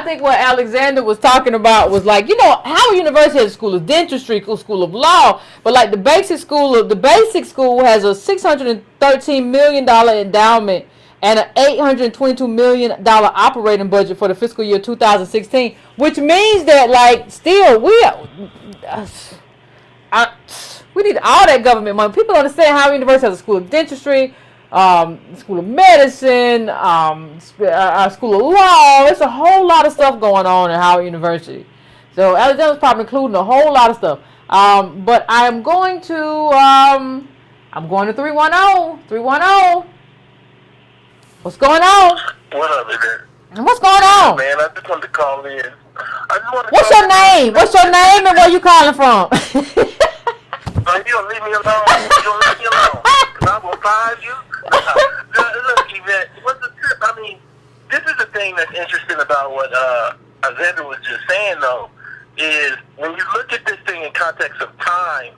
think what Alexander was talking about was like, Howard University has a school of dentistry, school of law, but like the basic school has a $613 million endowment and an $822 million operating budget for the fiscal year 2016, which means that like still we need all that government money. People don't understand Howard University has a school of dentistry, school of medicine, school of law. It's a whole lot of stuff going on at Howard University. So Alexander's probably including a whole lot of stuff. But I'm going to 310. What's going on? What up, Yvette? What's going on? Man, I just wanted to call in. What's your name? What's your name and where you calling from? You don't leave me alone. You don't leave me alone. I will fire you. Look, Yvette, what's the tip? I mean, this is the thing that's interesting about what Alexander was just saying, though, is when you look at this thing in context of time,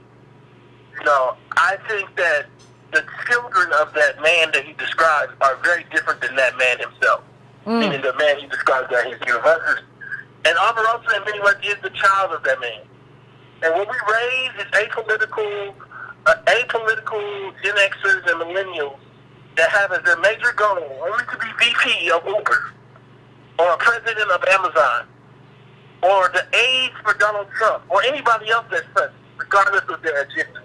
I think that the children of that man that he describes are very different than that man himself. Meaning the man he describes at his university. And Omarosa in many ways is the child of that man. And what we raise is apolitical Gen Xers and millennials that have as their major goal only to be VP of Uber or president of Amazon or the aides for Donald Trump or anybody else that's president, regardless of their agenda.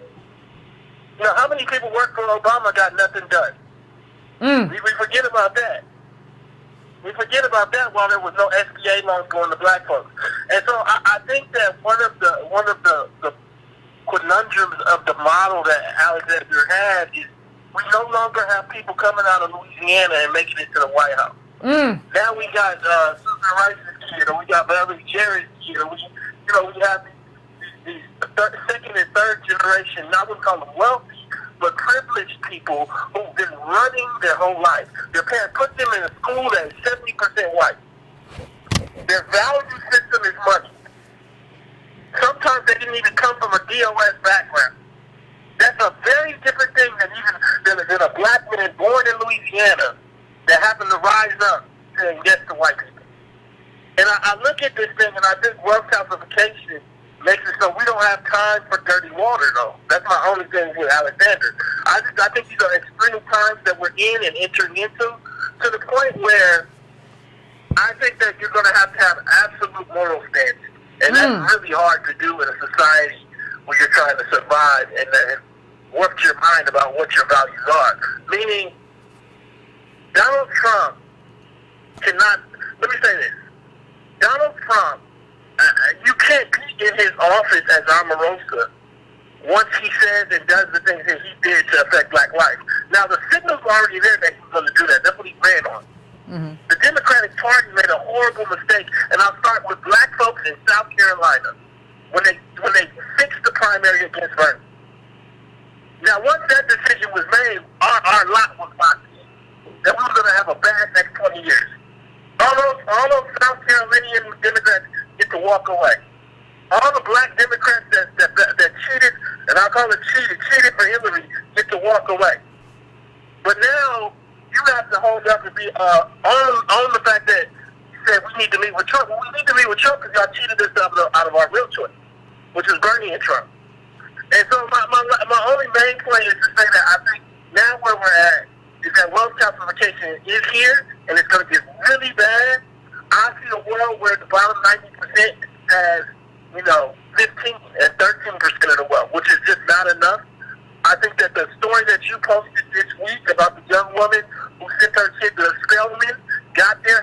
How many people work for Obama got nothing done? We forget about that. We forget about that while there was no SBA loans going to black folks. And so I think that one of the conundrums of the model that Alexander had is we no longer have people coming out of Louisiana and making it to the White House. Now we got Susan Rice's kid, or we got Beverly Jerry's kid, or we have these second and third generation, not what we call them wealthy, but privileged people who've been running their whole life. Their parents put them in a school that is 70% white. Their value system is money. Sometimes they didn't even come from a DOS background. That's a very different thing than a black man born in Louisiana that happened to rise up saying yes to white people. And I look at this thing and I think wealth calcification makes it so we don't have time for dirty water, though. That's my only thing with Alexander. I think these are extreme times that we're in and entering into, to the point where I think that you're going to have absolute moral standards. And that's really hard to do in a society where you're trying to survive and warp your mind about what your values are. Meaning, Donald Trump cannot, let me say this, Donald Trump, you can't be in his office as Omarosa once he says and does the things that he did to affect black life. Now, the signals are already there that he's going to do that. That's what he ran on. The Democratic Party made a horrible mistake, and I'll start with black folks in South Carolina when they fixed the primary against Bernie. Now, once that decision was made, our lot was locked in. That we were going to have a bad next 20 years. All those South Carolinian Democrats get to walk away. All the black Democrats that cheated, and I call it cheated for Hillary, get to walk away. But now, you have to hold up and be on the fact that you said we need to leave with Trump. Well, we need to leave with Trump because y'all cheated us out of our real choice, which is Bernie and Trump. And so my only main point is to say that I think now where we're at is that wealth calcification is here, and it's going to get really bad. I see a world where the bottom 90% has, 15 and 13% of the wealth, which is just not enough. I think that the story that you posted this week about the young woman who sent her kid to Spelman, got there,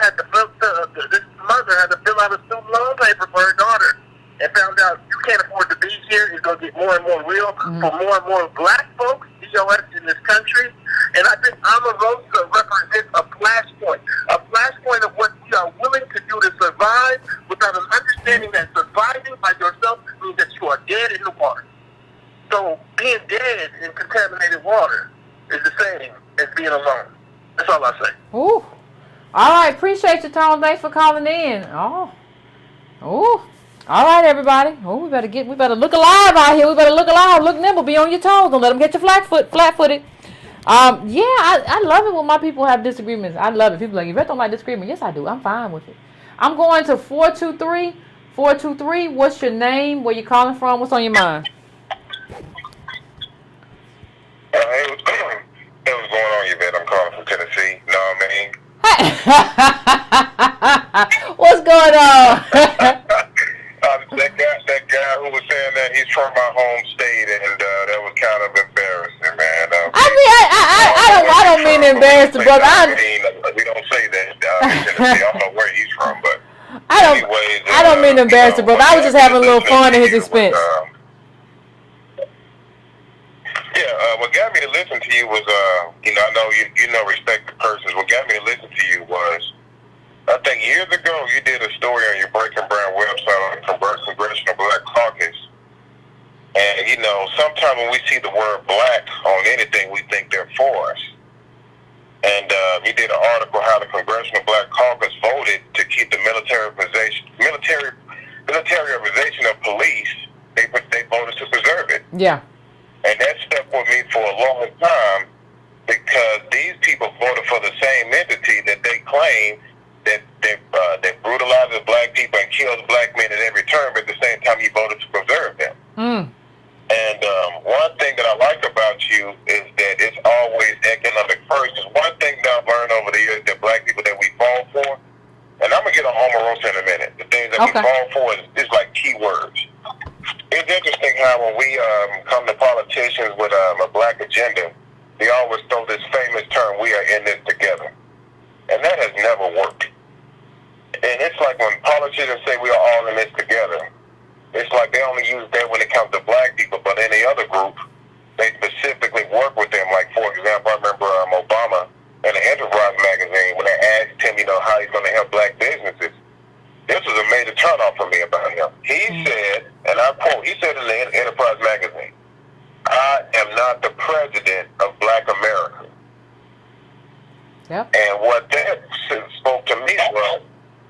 this mother had to fill out a student loan paper for her daughter, and found out you can't afford to be here. It's going to get more and more real for more and more black folks, DOS, in this country. And I think Omarosa represents a flashpoint of what we are willing to do to survive without an understanding that surviving by yourself means that you are dead in the water. So being dead in contaminated water is the same as being alone. That's all I say. Ooh. All right. Appreciate you, Tom. Thanks for calling in. Oh. All right, everybody. Oh, we better look alive out here. We better look alive. Look nimble. Be on your toes. Don't let them get you flat-footed. I love it when my people have disagreements. I love it. People are like, Yvette don't like disagreement. Yes, I do. I'm fine with it. I'm going to 423. 423, what's your name? Where you calling from? What's on your mind? Hey, what's going on, Yvette? I'm calling from Tennessee. No, man. What's going on? that guy who was saying that he's from my home state, and that was kind of embarrassing, man. I don't mean to embarrass the brother. We don't say that in Tennessee. I don't know where he's from, but I don't mean to embarrass the brother. I was just having a little fun at his expense. What got me to listen to you was, I know you know respected persons. What got me to listen to you was, I think years ago you did a story on your Breaking Brown website on the Congressional Black Caucus. And, sometimes when we see the word black on anything, we think they're for us. And you did an article how the Congressional Black Caucus voted to keep the militarization of police. They voted to preserve it. Yeah. And that stuck with me for a long time because these people voted for the same entity that they claim that brutalizes black people and kills black men at every turn, but at the same time you voted to preserve them. And one thing that I like about you is that it's always economic first. Is one thing that I've learned over the years that black people that we fall for, and I'm going to get on Omarosa in a minute, the things that we fall for is like keywords. It's interesting how when we come to politicians with a black agenda, they always throw this famous term, we are in this together. And that has never worked. And it's like when politicians say we are all in this together, it's like they only use that when it comes to black people, but any other group, they specifically work with them. Like, for example, I remember Obama in the Enterprise magazine when they asked him, how he's going to help black businesses. This was a major turnoff for me about him. He said, and I quote, he said in the Enterprise magazine, I am not the president of black America. Yep. And what that spoke to me was,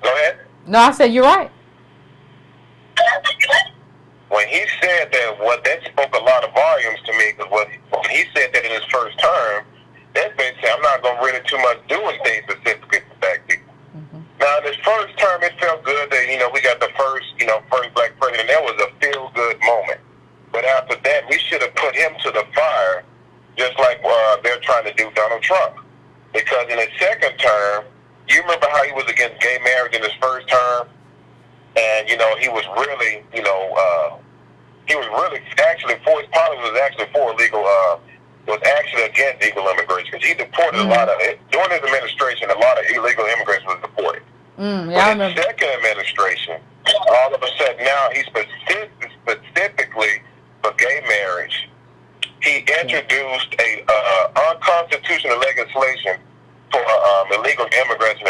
go ahead. No, I said you're right. When he said that spoke a lot of volumes to me, because when he said that in his first term, that basically, I'm not going to really too much do anything specifically for black people. Now, in his first term, it felt good that, we got the first black president. That was a feel-good moment. But after that, we should have put him to the fire, just like they're trying to do Donald Trump. Because in his second term, you remember how he was against gay marriage in his first term? And, he was really, actually for his policy was actually for illegal, was actually against illegal immigration. Because he deported a lot of, during his administration, a lot of illegal immigrants was deported. But in the second administration, all of a sudden now he specifically for gay marriage, he introduced a unconstitutional legislation for illegal immigrants and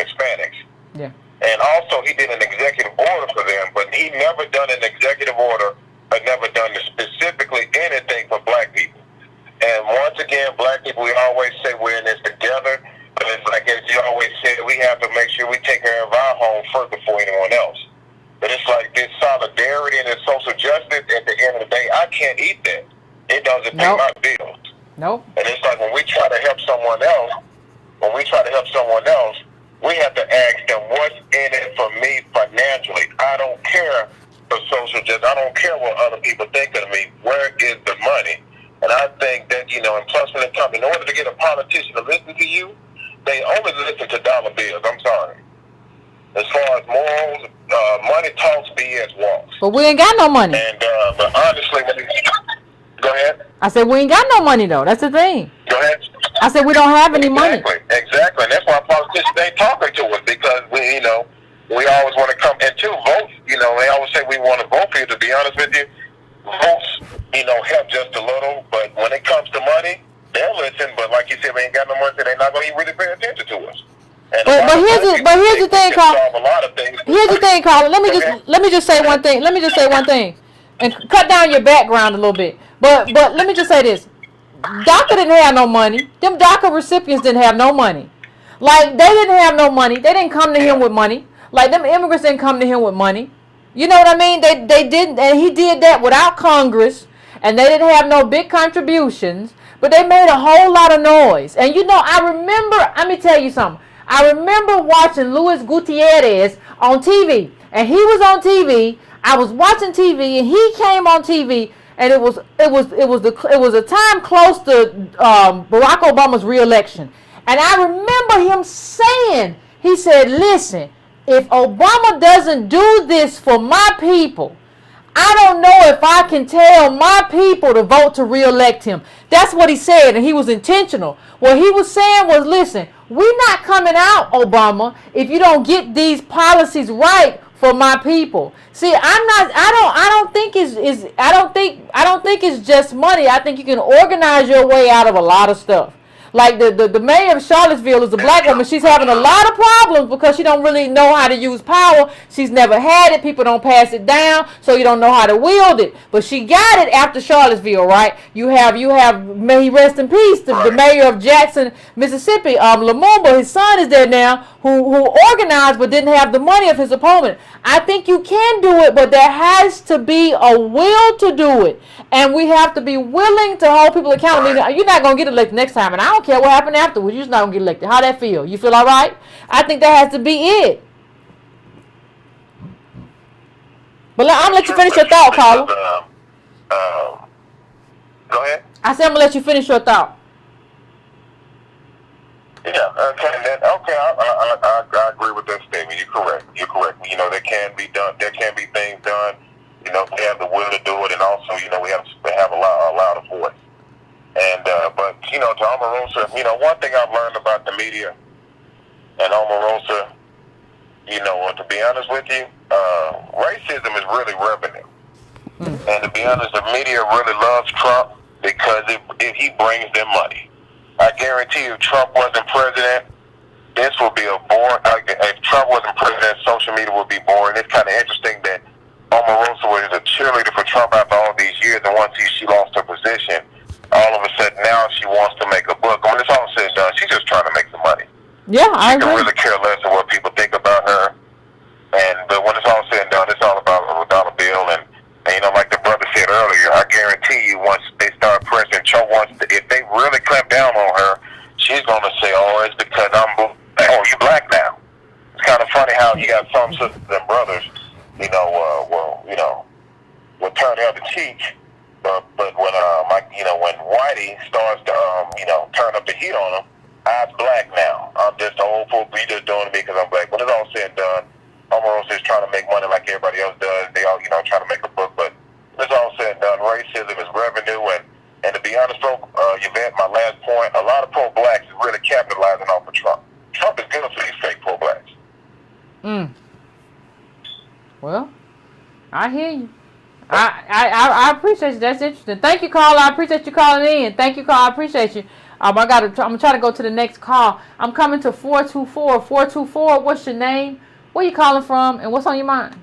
never done specifically anything for black people. And once again, black people, we always say we're in this together. But it's like, as you always said, we have to make sure we take care of our home first before anyone else. But it's like this solidarity and this social justice, at the end of the day, I can't eat that. It doesn't pay my bills. Nope. And it's like when we try to help someone else, we have to ask them, what's in it for me financially? I don't care for social justice. I don't care what other people think of me. Where is the money? And I think that, and plus when it comes, in order to get a politician to listen to you, they only listen to dollar bills. I'm sorry. As far as morals, money talks, BS walks. But we ain't got no money. And, but honestly, go ahead. I said we ain't got no money, though. That's the thing. Go ahead. I said we don't have any money. Exactly. And that's why politicians ain't talking to us, because we always want to come into votes. They always say we want to vote for you. To be honest with you, votes, help just a little. But when it comes to money, they'll listen. But like you said, we ain't got no money, so they're not going to really pay attention to us. But here's the thing, Carl. Here's the thing, Carl. Let me just say one thing, and cut down your background a little bit. But let me just say this. DACA didn't have no money. Them DACA recipients didn't have no money. Like, they didn't have no money. They didn't come to him with money. Like, them immigrants didn't come to him with money. You know what I mean? They didn't, and he did that without Congress, and they didn't have no big contributions, but they made a whole lot of noise. And let me tell you something. I remember watching Luis Gutierrez on TV, and he was on TV. I was watching TV, and he came on TV. And it was a time close to Barack Obama's re-election. And I remember him saying, he said, listen, if Obama doesn't do this for my people, I don't know if I can tell my people to vote to re-elect him. That's what he said, and he was intentional. What he was saying was, listen, we're not coming out, Obama, if you don't get these policies right for my people. See, I don't think it's just money. I think you can organize your way out of a lot of stuff. Like the mayor of Charlottesville is a black woman. She's having a lot of problems because she don't really know how to use power. She's never had it. People don't pass it down, so you don't know how to wield it. But she got it after Charlottesville, right? You have may he rest in peace, the mayor of Jackson, Mississippi, Lumumba, his son is there now, who organized but didn't have the money of his opponent. I think you can do it, but there has to be a will to do it. And we have to be willing to hold people accountable. You're not going to get elected next time, and I don't care what happened afterwards. You're just not going to get elected. How that feel? You feel all right? I think that has to be it. But I'm going to let you finish your thought, Carla. Go ahead. I said I'm going to let you finish your thought. Yeah, okay. I agree with that statement. You're correct. There can be done. There can be things done. We have the will to do it, and also, we have to have a louder voice. And but to Omarosa, one thing I've learned about the media and Omarosa, to be honest with you, racism is really revenue. And to be honest, the media really loves Trump because if he brings them money. I guarantee you, if Trump wasn't president, this would be a boring. If Trump wasn't president, social media would be boring. It's kind of interesting that Omarosa was a cheerleader for Trump after all these years, and once she lost her position, all of a sudden now she wants to make a book. When it's all said and done, she's just trying to make some money. Yeah, I agree. She can really care less of what people think about her. But when it's all said and done, it's all about a dollar bill. And like the brother said earlier, I guarantee you, once they start pressing Trump, if they really clamp down on her, she's going to say, "Oh, it's because you black now." It's kind of funny how you got some sisters and brothers, will turn the other cheek. But when Whitey starts to turn up the heat on him, I'm black now. I'm just an old fool. You just doing it because I'm black. When it's all said and done, Omarosa is trying to make money like everybody else does. They all trying to make a book. But when it's all said and done, racism is revenue. And to be honest, Yvette, my last point, a lot of poor blacks is really capitalizing off of Trump. Trump is good for these fake poor blacks. Well, I hear you. I appreciate you. That's interesting. Thank you, Carl. I appreciate you calling in. Thank you, Carl. I appreciate you. I'm gonna try to go to the next call. I'm coming to 424. 424. What's your name? Where you calling from? And what's on your mind?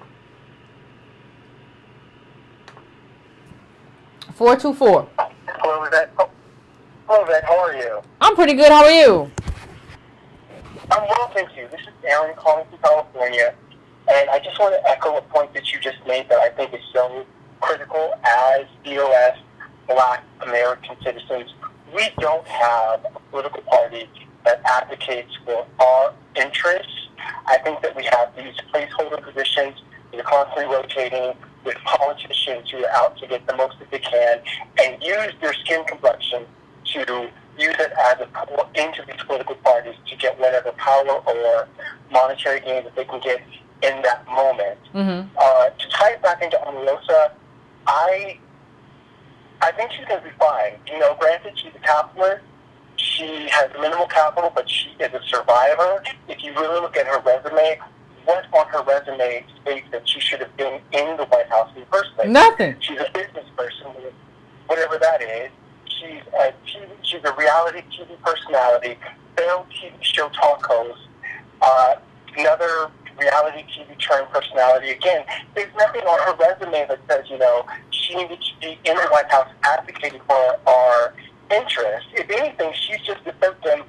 424. Hello, Yvette. Hello, Yvette. How are you? I'm pretty good. How are you? I'm well, thank you. This is Aaron calling from California, and I just want to echo a point that you just made that I think is so critical as DOS Black American citizens. We don't have a political party that advocates for our interests. I think that we have these placeholder positions that are constantly rotating with politicians who are out to get the most that they can and use their skin complexion to use it as a pull into these political parties to get whatever power or monetary gain that they can get in that moment. To tie it back into Omarosa, I think she's going to be fine. You know, granted, she's a capitalist. She has minimal capital, but she is a survivor. If you really look at her resume, what on her resume states that she should have been in the White House in the first place? Nothing. She's a business person, whatever that is. She's a reality TV personality, failed TV show talk host, another reality TV turned personality. Again, there's nothing on her resume that says, you know, she needed to be in the White House advocating for our interests. If anything, she's just a victim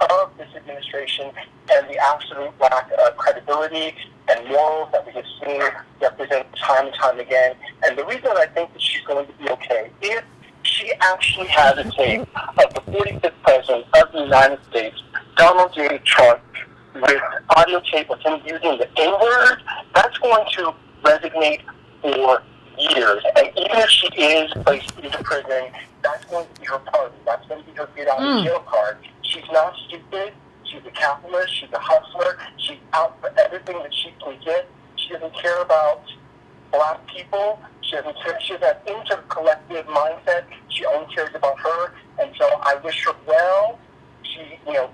of this administration and the absolute lack of credibility and morals that we have seen represented time and time again. And the reason I think that she's going to be okay, if she actually has a tape of the 45th President of the United States, Donald J. Trump, with audio tape of him using the N-word, that's going to resonate for years. And even if she is placed into prison, that's going to be her party. That's going to be her get out of jail card. She's not stupid. She's a capitalist. She's a hustler. She's out for everything that she can get. She doesn't care about Black people. She doesn't care. She has that intercollective mindset. She only cares about her. And so I wish her well.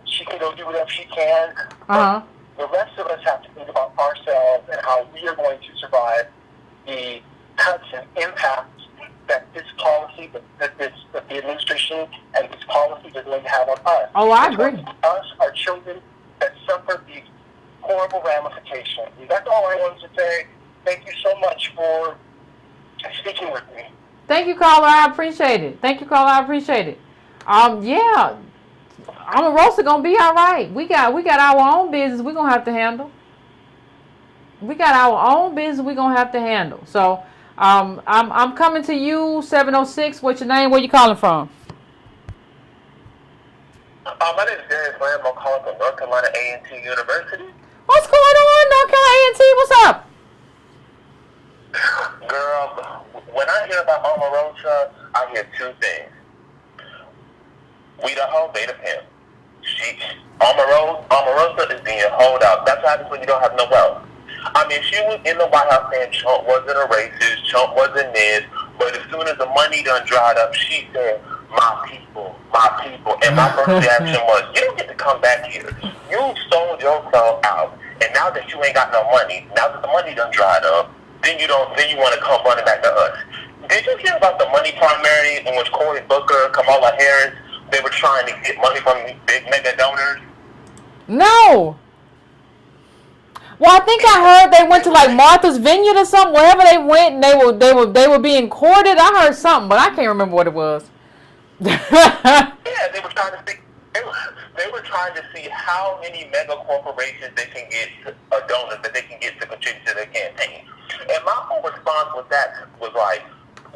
She can go do whatever she can. But the rest of us have to think about ourselves and how we are going to survive the cuts and impacts that this policy, that the administration and this policy is going to have on us. Oh, I agree. Us, our children, that suffer these horrible ramifications. And that's all I wanted to say. Thank you so much for speaking with me. Thank you, caller. I appreciate it. Yeah, Rosa gonna be all right. We got our own business we're gonna have to handle. So I'm coming to you, 706. What's your name? Where you calling from? My name is Darius Lamb. I'm calling from North Carolina A&T University. What's going on, North Carolina A&T? What's up? Girl, when I hear about Omarosa, I hear two things. We the hoe, they the pimp. Omarosa is being hold out. That's what happens when you don't have no wealth. I mean, she was in the White House saying Trump wasn't a racist, Trump wasn't this, but as soon as the money done dried up, she said, my people. And my first reaction was, you don't get to come back here. You sold yourself out, and now that you ain't got no money, now that the money done dried up, then you want to come running back to us. Did you hear about the money primary in which Cory Booker, Kamala Harris, they were trying to get money from big mega donors? No. Well, I think I heard they went to like Martha's Vineyard or something. Wherever they went, and they were being courted. I heard something, but I can't remember what it was. Yeah, they were trying to see. They were trying to see how many mega corporations they can get donors that they can get to contribute to their campaign. And my whole response with that was like,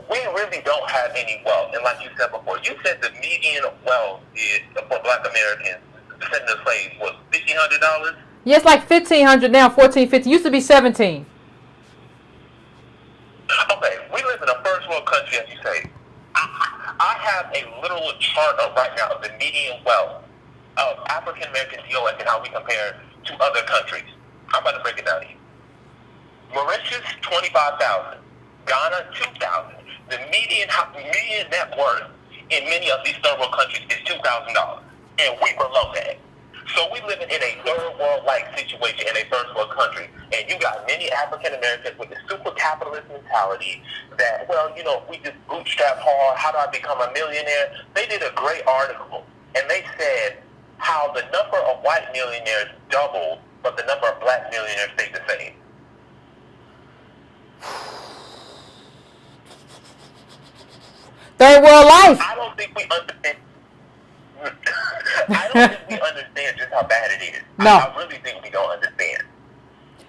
we really don't have any wealth. And like you said before, you said the median wealth is for Black Americans descendants of slaves was $1,500. Yeah, it's like $1,500 now, $1,450. Used to be $17. Okay, we live in a first world country, as you say. I have a literal chart up right now of the median wealth of African American DOS and how we compare to other countries. I'm about to break it down to you. Mauritius, 25,000. Ghana, 2,000. The median net worth in many of these third world countries is $2,000, and we below that. So we live in a third world-like situation in a first world country, and you got many African Americans with the super capitalist mentality that, well, you know, if we just bootstrap hard, how do I become a millionaire? They did a great article, and they said how the number of white millionaires doubled, but the number of Black millionaires stayed the same. Third world life. I don't think we understand. I don't think we understand just how bad it is. No. I really think we don't understand.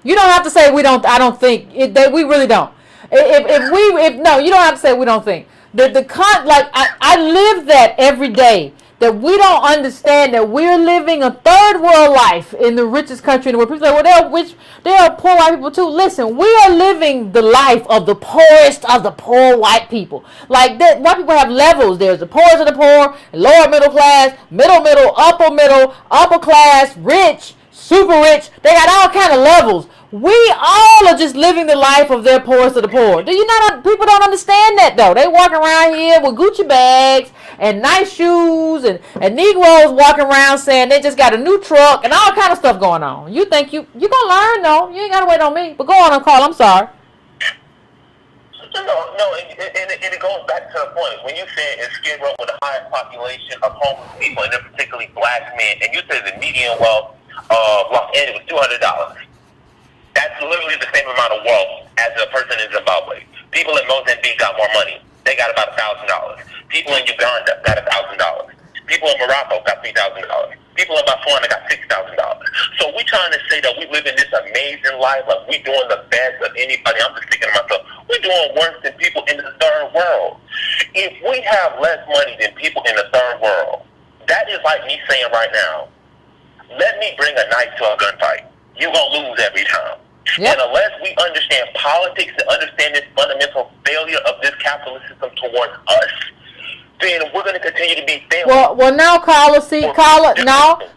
You don't have to say we don't. I don't think we really don't. No, you don't have to say we don't think. I live that every day. That we don't understand that we're living a third world life in the richest country in the world. People say, well, they're poor white people too. Listen, we are living the life of the poorest of the poor white people. Like that, white people have levels. There's the poorest of the poor, lower middle class, middle, upper class, rich, super rich. They got all kind of levels. We all are just living the life of their poorest of the poor. Do you not? People don't understand that though. They walk around here with Gucci bags and nice shoes, and Negroes walking around saying they just got a new truck and all kind of stuff going on. You think you gonna learn though? You ain't gotta wait on me. But go on, Carl. I'm sorry. No, and it goes back to the point when you said it's Skid Row with the highest population of homeless people, and they're particularly black men, and you said the median wealth of Los Angeles was $200. That's literally the same amount of wealth as a person in Zimbabwe. People in Mozambique got more money. They got about $1,000. People in Uganda got $1,000. People in Morocco got $3,000. People in Botswana got $6,000. So we trying to say that we live in this amazing life, like we doing the best of anybody. I'm just thinking to myself, we're doing worse than people in the third world. If we have less money than people in the third world, that is like me saying right now, let me bring a knife to a gunfight. You're going to lose every time. Yep. And unless we understand politics and understand this fundamental failure of this capitalist system towards us, then we're going to continue to be failed. Well, now, Carla,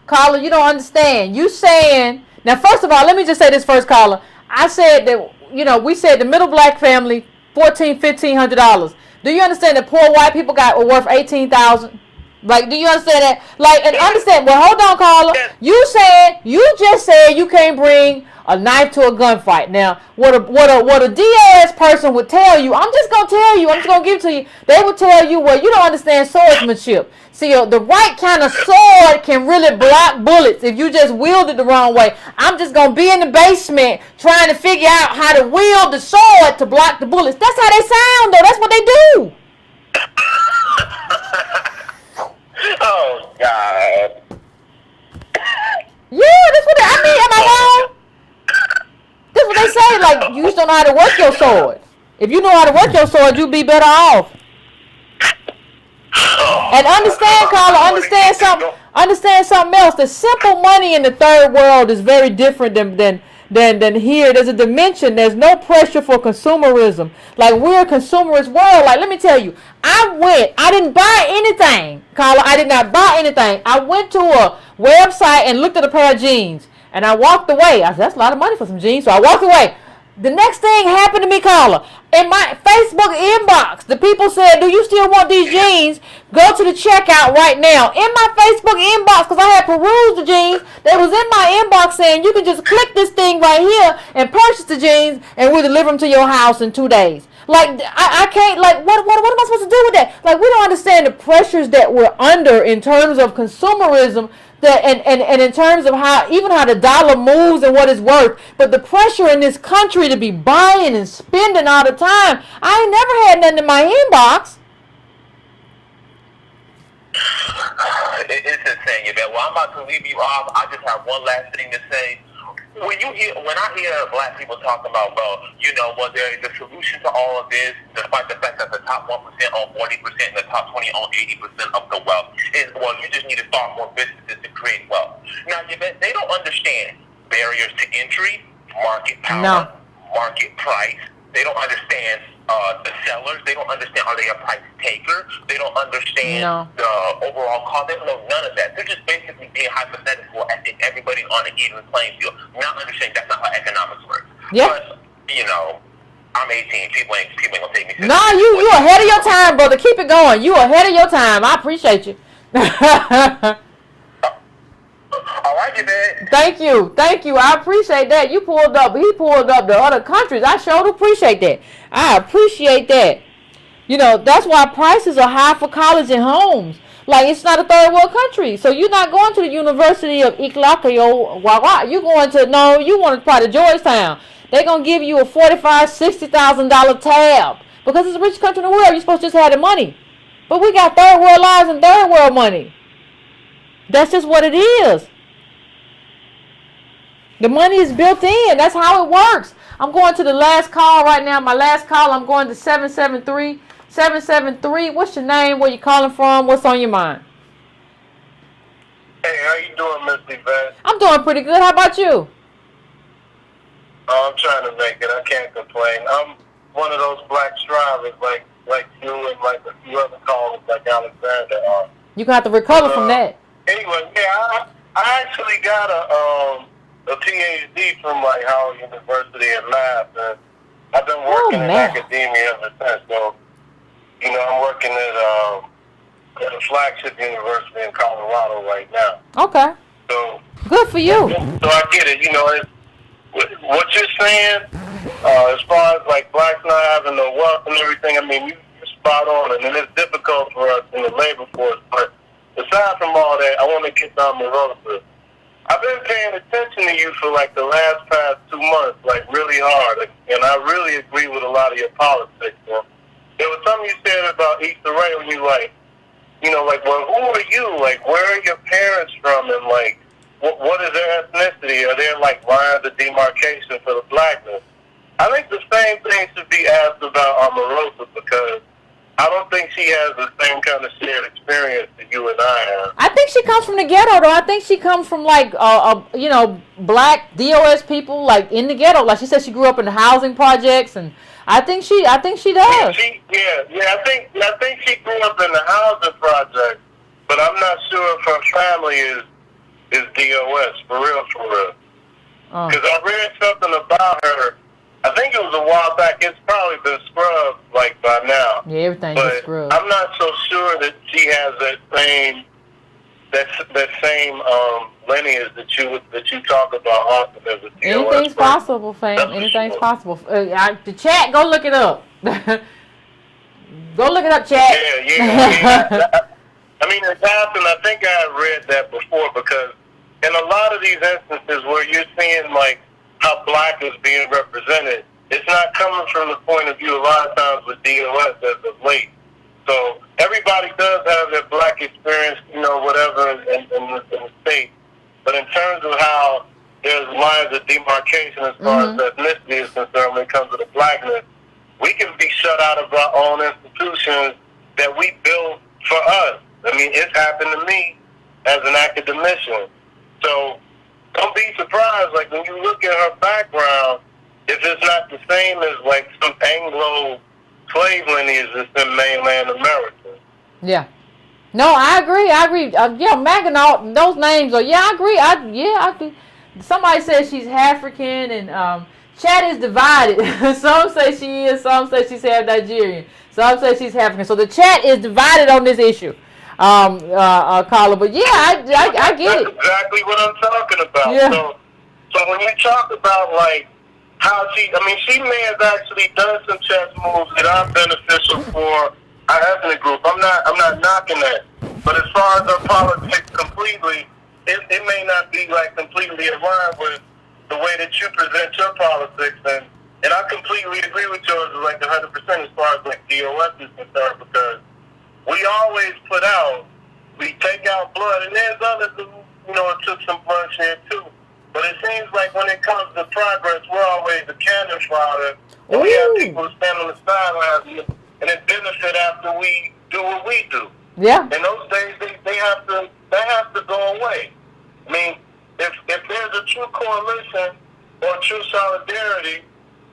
Carla, you don't understand. You saying, now, first of all, let me just say this first, Carla. I said that, we said the middle black family, $1,500. Do you understand that poor white people were worth $18,000? Like, do you understand that? Like, and understand, well, hold on, Carla. You just said you can't bring a knife to a gunfight. Now, what a DAS person would tell you, I'm just going to give it to you. They would tell you, well, you don't understand swordsmanship. See, the right kind of sword can really block bullets if you just wield it the wrong way. I'm just going to be in the basement trying to figure out how to wield the sword to block the bullets. That's how they sound, though. That's what they do. Oh, God. Yeah, that's what am I wrong? That's what they say. Like, you just don't know how to work your sword. If you know how to work your sword, you'll be better off. And understand, Carla, understand something else. The simple money in the third world is very different than here. There's a dimension. There's no pressure for consumerism. Like, we're a consumerist world. Like, let me tell you, I didn't buy anything, Carla. I did not buy anything. I went to a website and looked at a pair of jeans, and I walked away. I said, that's a lot of money for some jeans, so I walked away. The next thing happened to me, Carla. In my Facebook inbox, the people said, do you still want these jeans? Go to the checkout right now. In my Facebook inbox, because I had perused the jeans, they was in my inbox saying, you can just click this thing right here and purchase the jeans, and we'll deliver them to your house in 2 days. Like, I can't, like, what am I supposed to do with that? Like, we don't understand the pressures that we're under in terms of consumerism, and in terms of how the dollar moves and what it's worth. But the pressure in this country to be buying and spending all the time, I ain't never had nothing in my inbox. It's insane, Yvette. Well, I'm about to leave you off. I just have one last thing to say. When I hear black people talking about, there is a solution to all of this, despite the fact that the top 1% own 40% and the top 20 own 80% of the wealth, you just need to start more businesses to create wealth. Now, they don't understand barriers to entry, market power, market price. They don't understand the sellers. They don't understand, are they a price taker? They don't understand the overall cost. They don't know none of that. They're just basically being hypothetical as if everybody's on an even playing field. Not understanding that's not how economics works. Yep. But, I'm 18. People ain't gonna take me. No, you ahead of your time, brother. Keep it going. You ahead of your time. I appreciate you. All right, Yvette. Thank you. I appreciate that. He pulled up the other countries. I sure appreciate that. I appreciate that. That's why prices are high for college and homes. Like, it's not a third world country. So you're not going to the University of Iklakayo Wawa. You want to probably Georgetown. They're going to give you a $45,000, $60,000 tab. Because it's the richest country in the world. You're supposed to just have the money. But we got third world lives and third world money. That's just what it is. The money is built in. That's how it works. I'm going to the last call right now. My last call, I'm going to 773. 773. What's your name? Where you calling from? What's on your mind? Hey, how you doing, Miss Yvette? I'm doing pretty good. How about you? Oh, I'm trying to make it. I can't complain. I'm one of those black strivers like you and like a few other callers like Alexander are. You got to recover from that. Anyway, yeah, I actually got a PhD from like Howard University in math, and I've been working in academia ever since. So, you know, I'm working at a flagship university in Colorado right now. Okay. So good for you. So I get it. You know, what you're saying, as far as like blacks not having no wealth and everything, I mean, you're spot on, and it's difficult for us in the labor force. But aside from all that, I want to get down to Rosa. I've been paying attention to you for like the past 2 months, like really hard, and I really agree with a lot of your politics. There was something you said about Easter Ray when you like, you know, like, well, who are you? Like, where are your parents from? And like, what is their ethnicity? Are there like lines of demarcation for the blackness? I think the same thing should be asked about Omarosa, because I don't think she has the same kind of shared experience that you and I have. I think she comes from the ghetto, though. I think she comes from like, you know, black DOS people, like in the ghetto. Like she said, she grew up in the housing projects, and I think she does. Yeah, I think she grew up in the housing project, but I'm not sure if her family is DOS for real. Because I read something about her. I think it was a while back. It's probably been scrubbed like by now. Yeah, everything is scrubbed. I'm not so sure that she has that same lineage that you talk about often as a DOS. Anything's possible, fam. Anything's possible. The chat, go look it up. Go look it up, chat. Yeah. I mean, it's happened. I think I read that before, because in a lot of these instances where you're seeing like how black is being represented, it's not coming from the point of view a lot of times with DOS as of late. So everybody does have their black experience, you know, whatever in the state. But in terms of how there's lines of demarcation as far as ethnicity is concerned when it comes to the blackness, we can be shut out of our own institutions that we built for us. I mean, it's happened to me as an academician. So don't be surprised, like, when you look at her background, if it's not the same as, like, some Anglo slave lineage that's in mainland America. Yeah. No, I agree. Yeah, Mackinac, those names are, yeah, I agree. I agree. Somebody says she's African, and chat is divided. Some say she is, some say she's half Nigerian. Some say she's African. So the chat is divided on this issue. Carla, but yeah, I get it. That's exactly what I'm talking about. Yeah. So when you talk about like how she may have actually done some chess moves that are beneficial for our ethnic group. I'm not knocking that. But as far as her politics completely, it may not be like completely aligned with the way that you present your politics, and I completely agree with yours like 100% as far as like DOS is concerned, because we always put out, we take out blood, and there's others who, you know, took some bloodshed too. But it seems like when it comes to progress, we're always the cannon fodder, and we have people who stand on the sidelines and it benefit after we do what we do. Yeah. In those days, that has to go away. I mean, if there's a true coalition or true solidarity,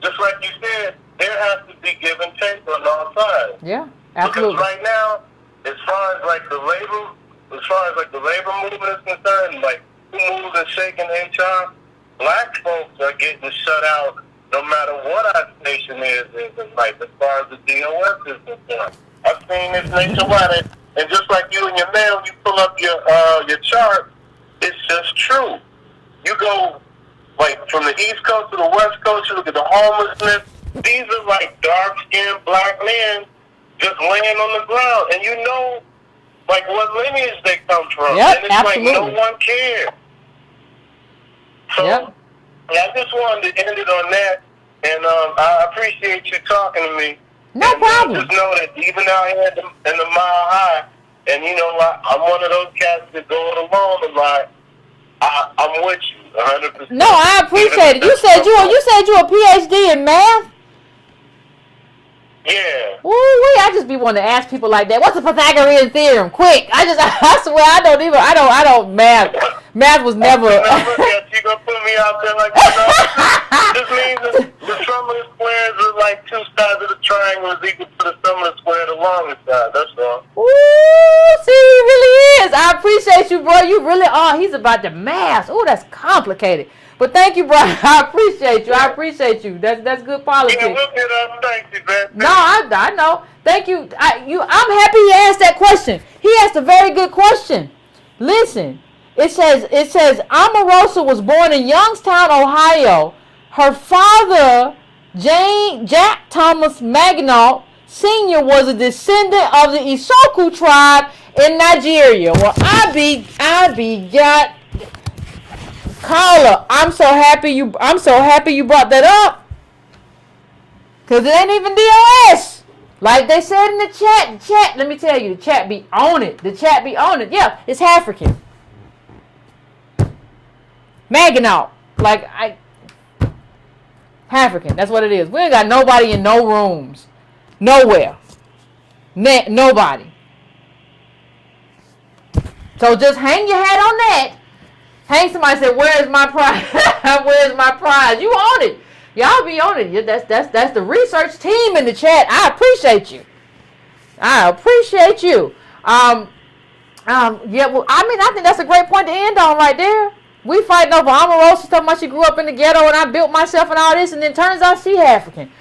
just like you said, there has to be give and take on all sides. Yeah. Absolutely. Because right now, as far as like the labor movement is concerned, like who moves and shaking HR, black folks are getting shut out no matter what our station is in life, as far as the DOS is concerned. I've seen this nationwide, and just like you and your mail, you pull up your chart, it's just true. You go like from the East Coast to the West Coast, you look at the homelessness. These are like dark-skinned black men just laying on the ground, and you know, like what lineage they come from, yep, and it's absolutely. like no one cares. So I just wanted to end it on that, and I appreciate you talking to me. No and, problem. Just know that even out here in the Mile High, and you know, like, I'm one of those cats that go along and like, I'm with you 100%. No, I appreciate it. You said you a PhD in math? Yeah. Ooh, I just be wanting to ask people like that. What's the Pythagorean theorem? Quick! I swear I don't math. Math was never. You gonna put me out there like that? This means that the sum of the squares are like two sides of the triangle is equal to the sum of the square of the longest side. That's all. Ooh, see, he really is. I appreciate you, bro. You really are. He's about the math. Ooh, that's complicated. But thank you, bro. I appreciate you. I appreciate you. That's good politics. Yeah, we'll get up. Thanks, Yvette. No, I know. Thank you. I'm happy he asked that question. He asked a very good question. Listen, it says Omarosa was born in Youngstown, Ohio. Her father, Jack Thomas Magnalt Sr., was a descendant of the Isoku tribe in Nigeria. Well, I be got caller. I'm so happy you brought that up. Cause it ain't even DOS. Like they said in the chat, let me tell you, the chat be on it. Yeah, it's African. Maginot. African. That's what it is. We ain't got nobody in no rooms. Nowhere. Nobody. So just hang your hat on that. Somebody said, where's my prize? Where's my prize? You on it. Y'all be on it. That's the research team in the chat. I appreciate you. Yeah, well, I think that's a great point to end on right there. We fighting over Omarosa talking about she grew up in the ghetto and I built myself and all this, and then turns out she African.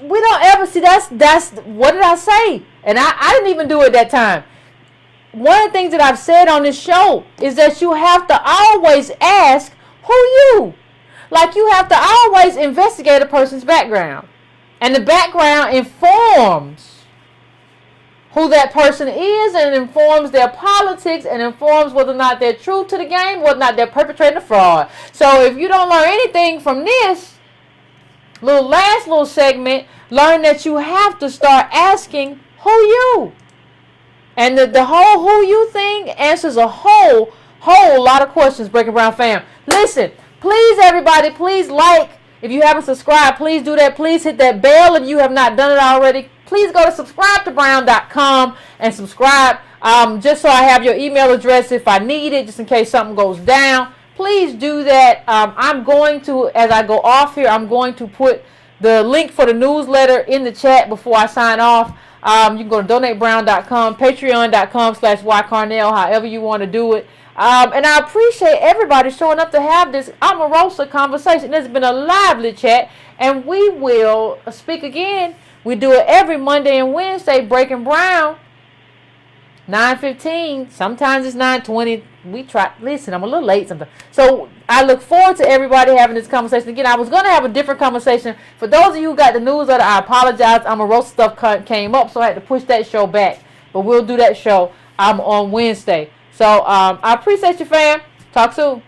We don't ever see that's what did I say? And I didn't even do it that time. One of the things that I've said on this show is that you have to always ask, who you? Like, you have to always investigate a person's background. And the background informs who that person is, and informs their politics, and informs whether or not they're true to the game, whether or not they're perpetrating a fraud. So if you don't learn anything from this last little segment, learn that you have to start asking, who you? And the whole who you thing answers a whole lot of questions, Breaking Brown fam. Listen, please, everybody, please like. If you haven't subscribed, please do that. Please hit that bell if you have not done it already. Please go to subscribetobrown.com and subscribe, just so I have your email address if I need it, just in case something goes down. Please do that. I'm going to, as I go off here, I'm going to put the link for the newsletter in the chat before I sign off. You can go to donatebrown.com, patreon.com/ycarnell, however you want to do it. And I appreciate everybody showing up to have this Omarosa conversation. It's been a lively chat, and we will speak again. We do it every Monday and Wednesday, Breaking Brown, 9:15. Sometimes it's 9:20. We try. Listen, I'm a little late sometimes. So I look forward to everybody having this conversation again. I was going to have a different conversation. For those of you who got the newsletter, I apologize. Omarosa stuff came up, so I had to push that show back. But we'll do that show on Wednesday. So I appreciate you, fam. Talk soon.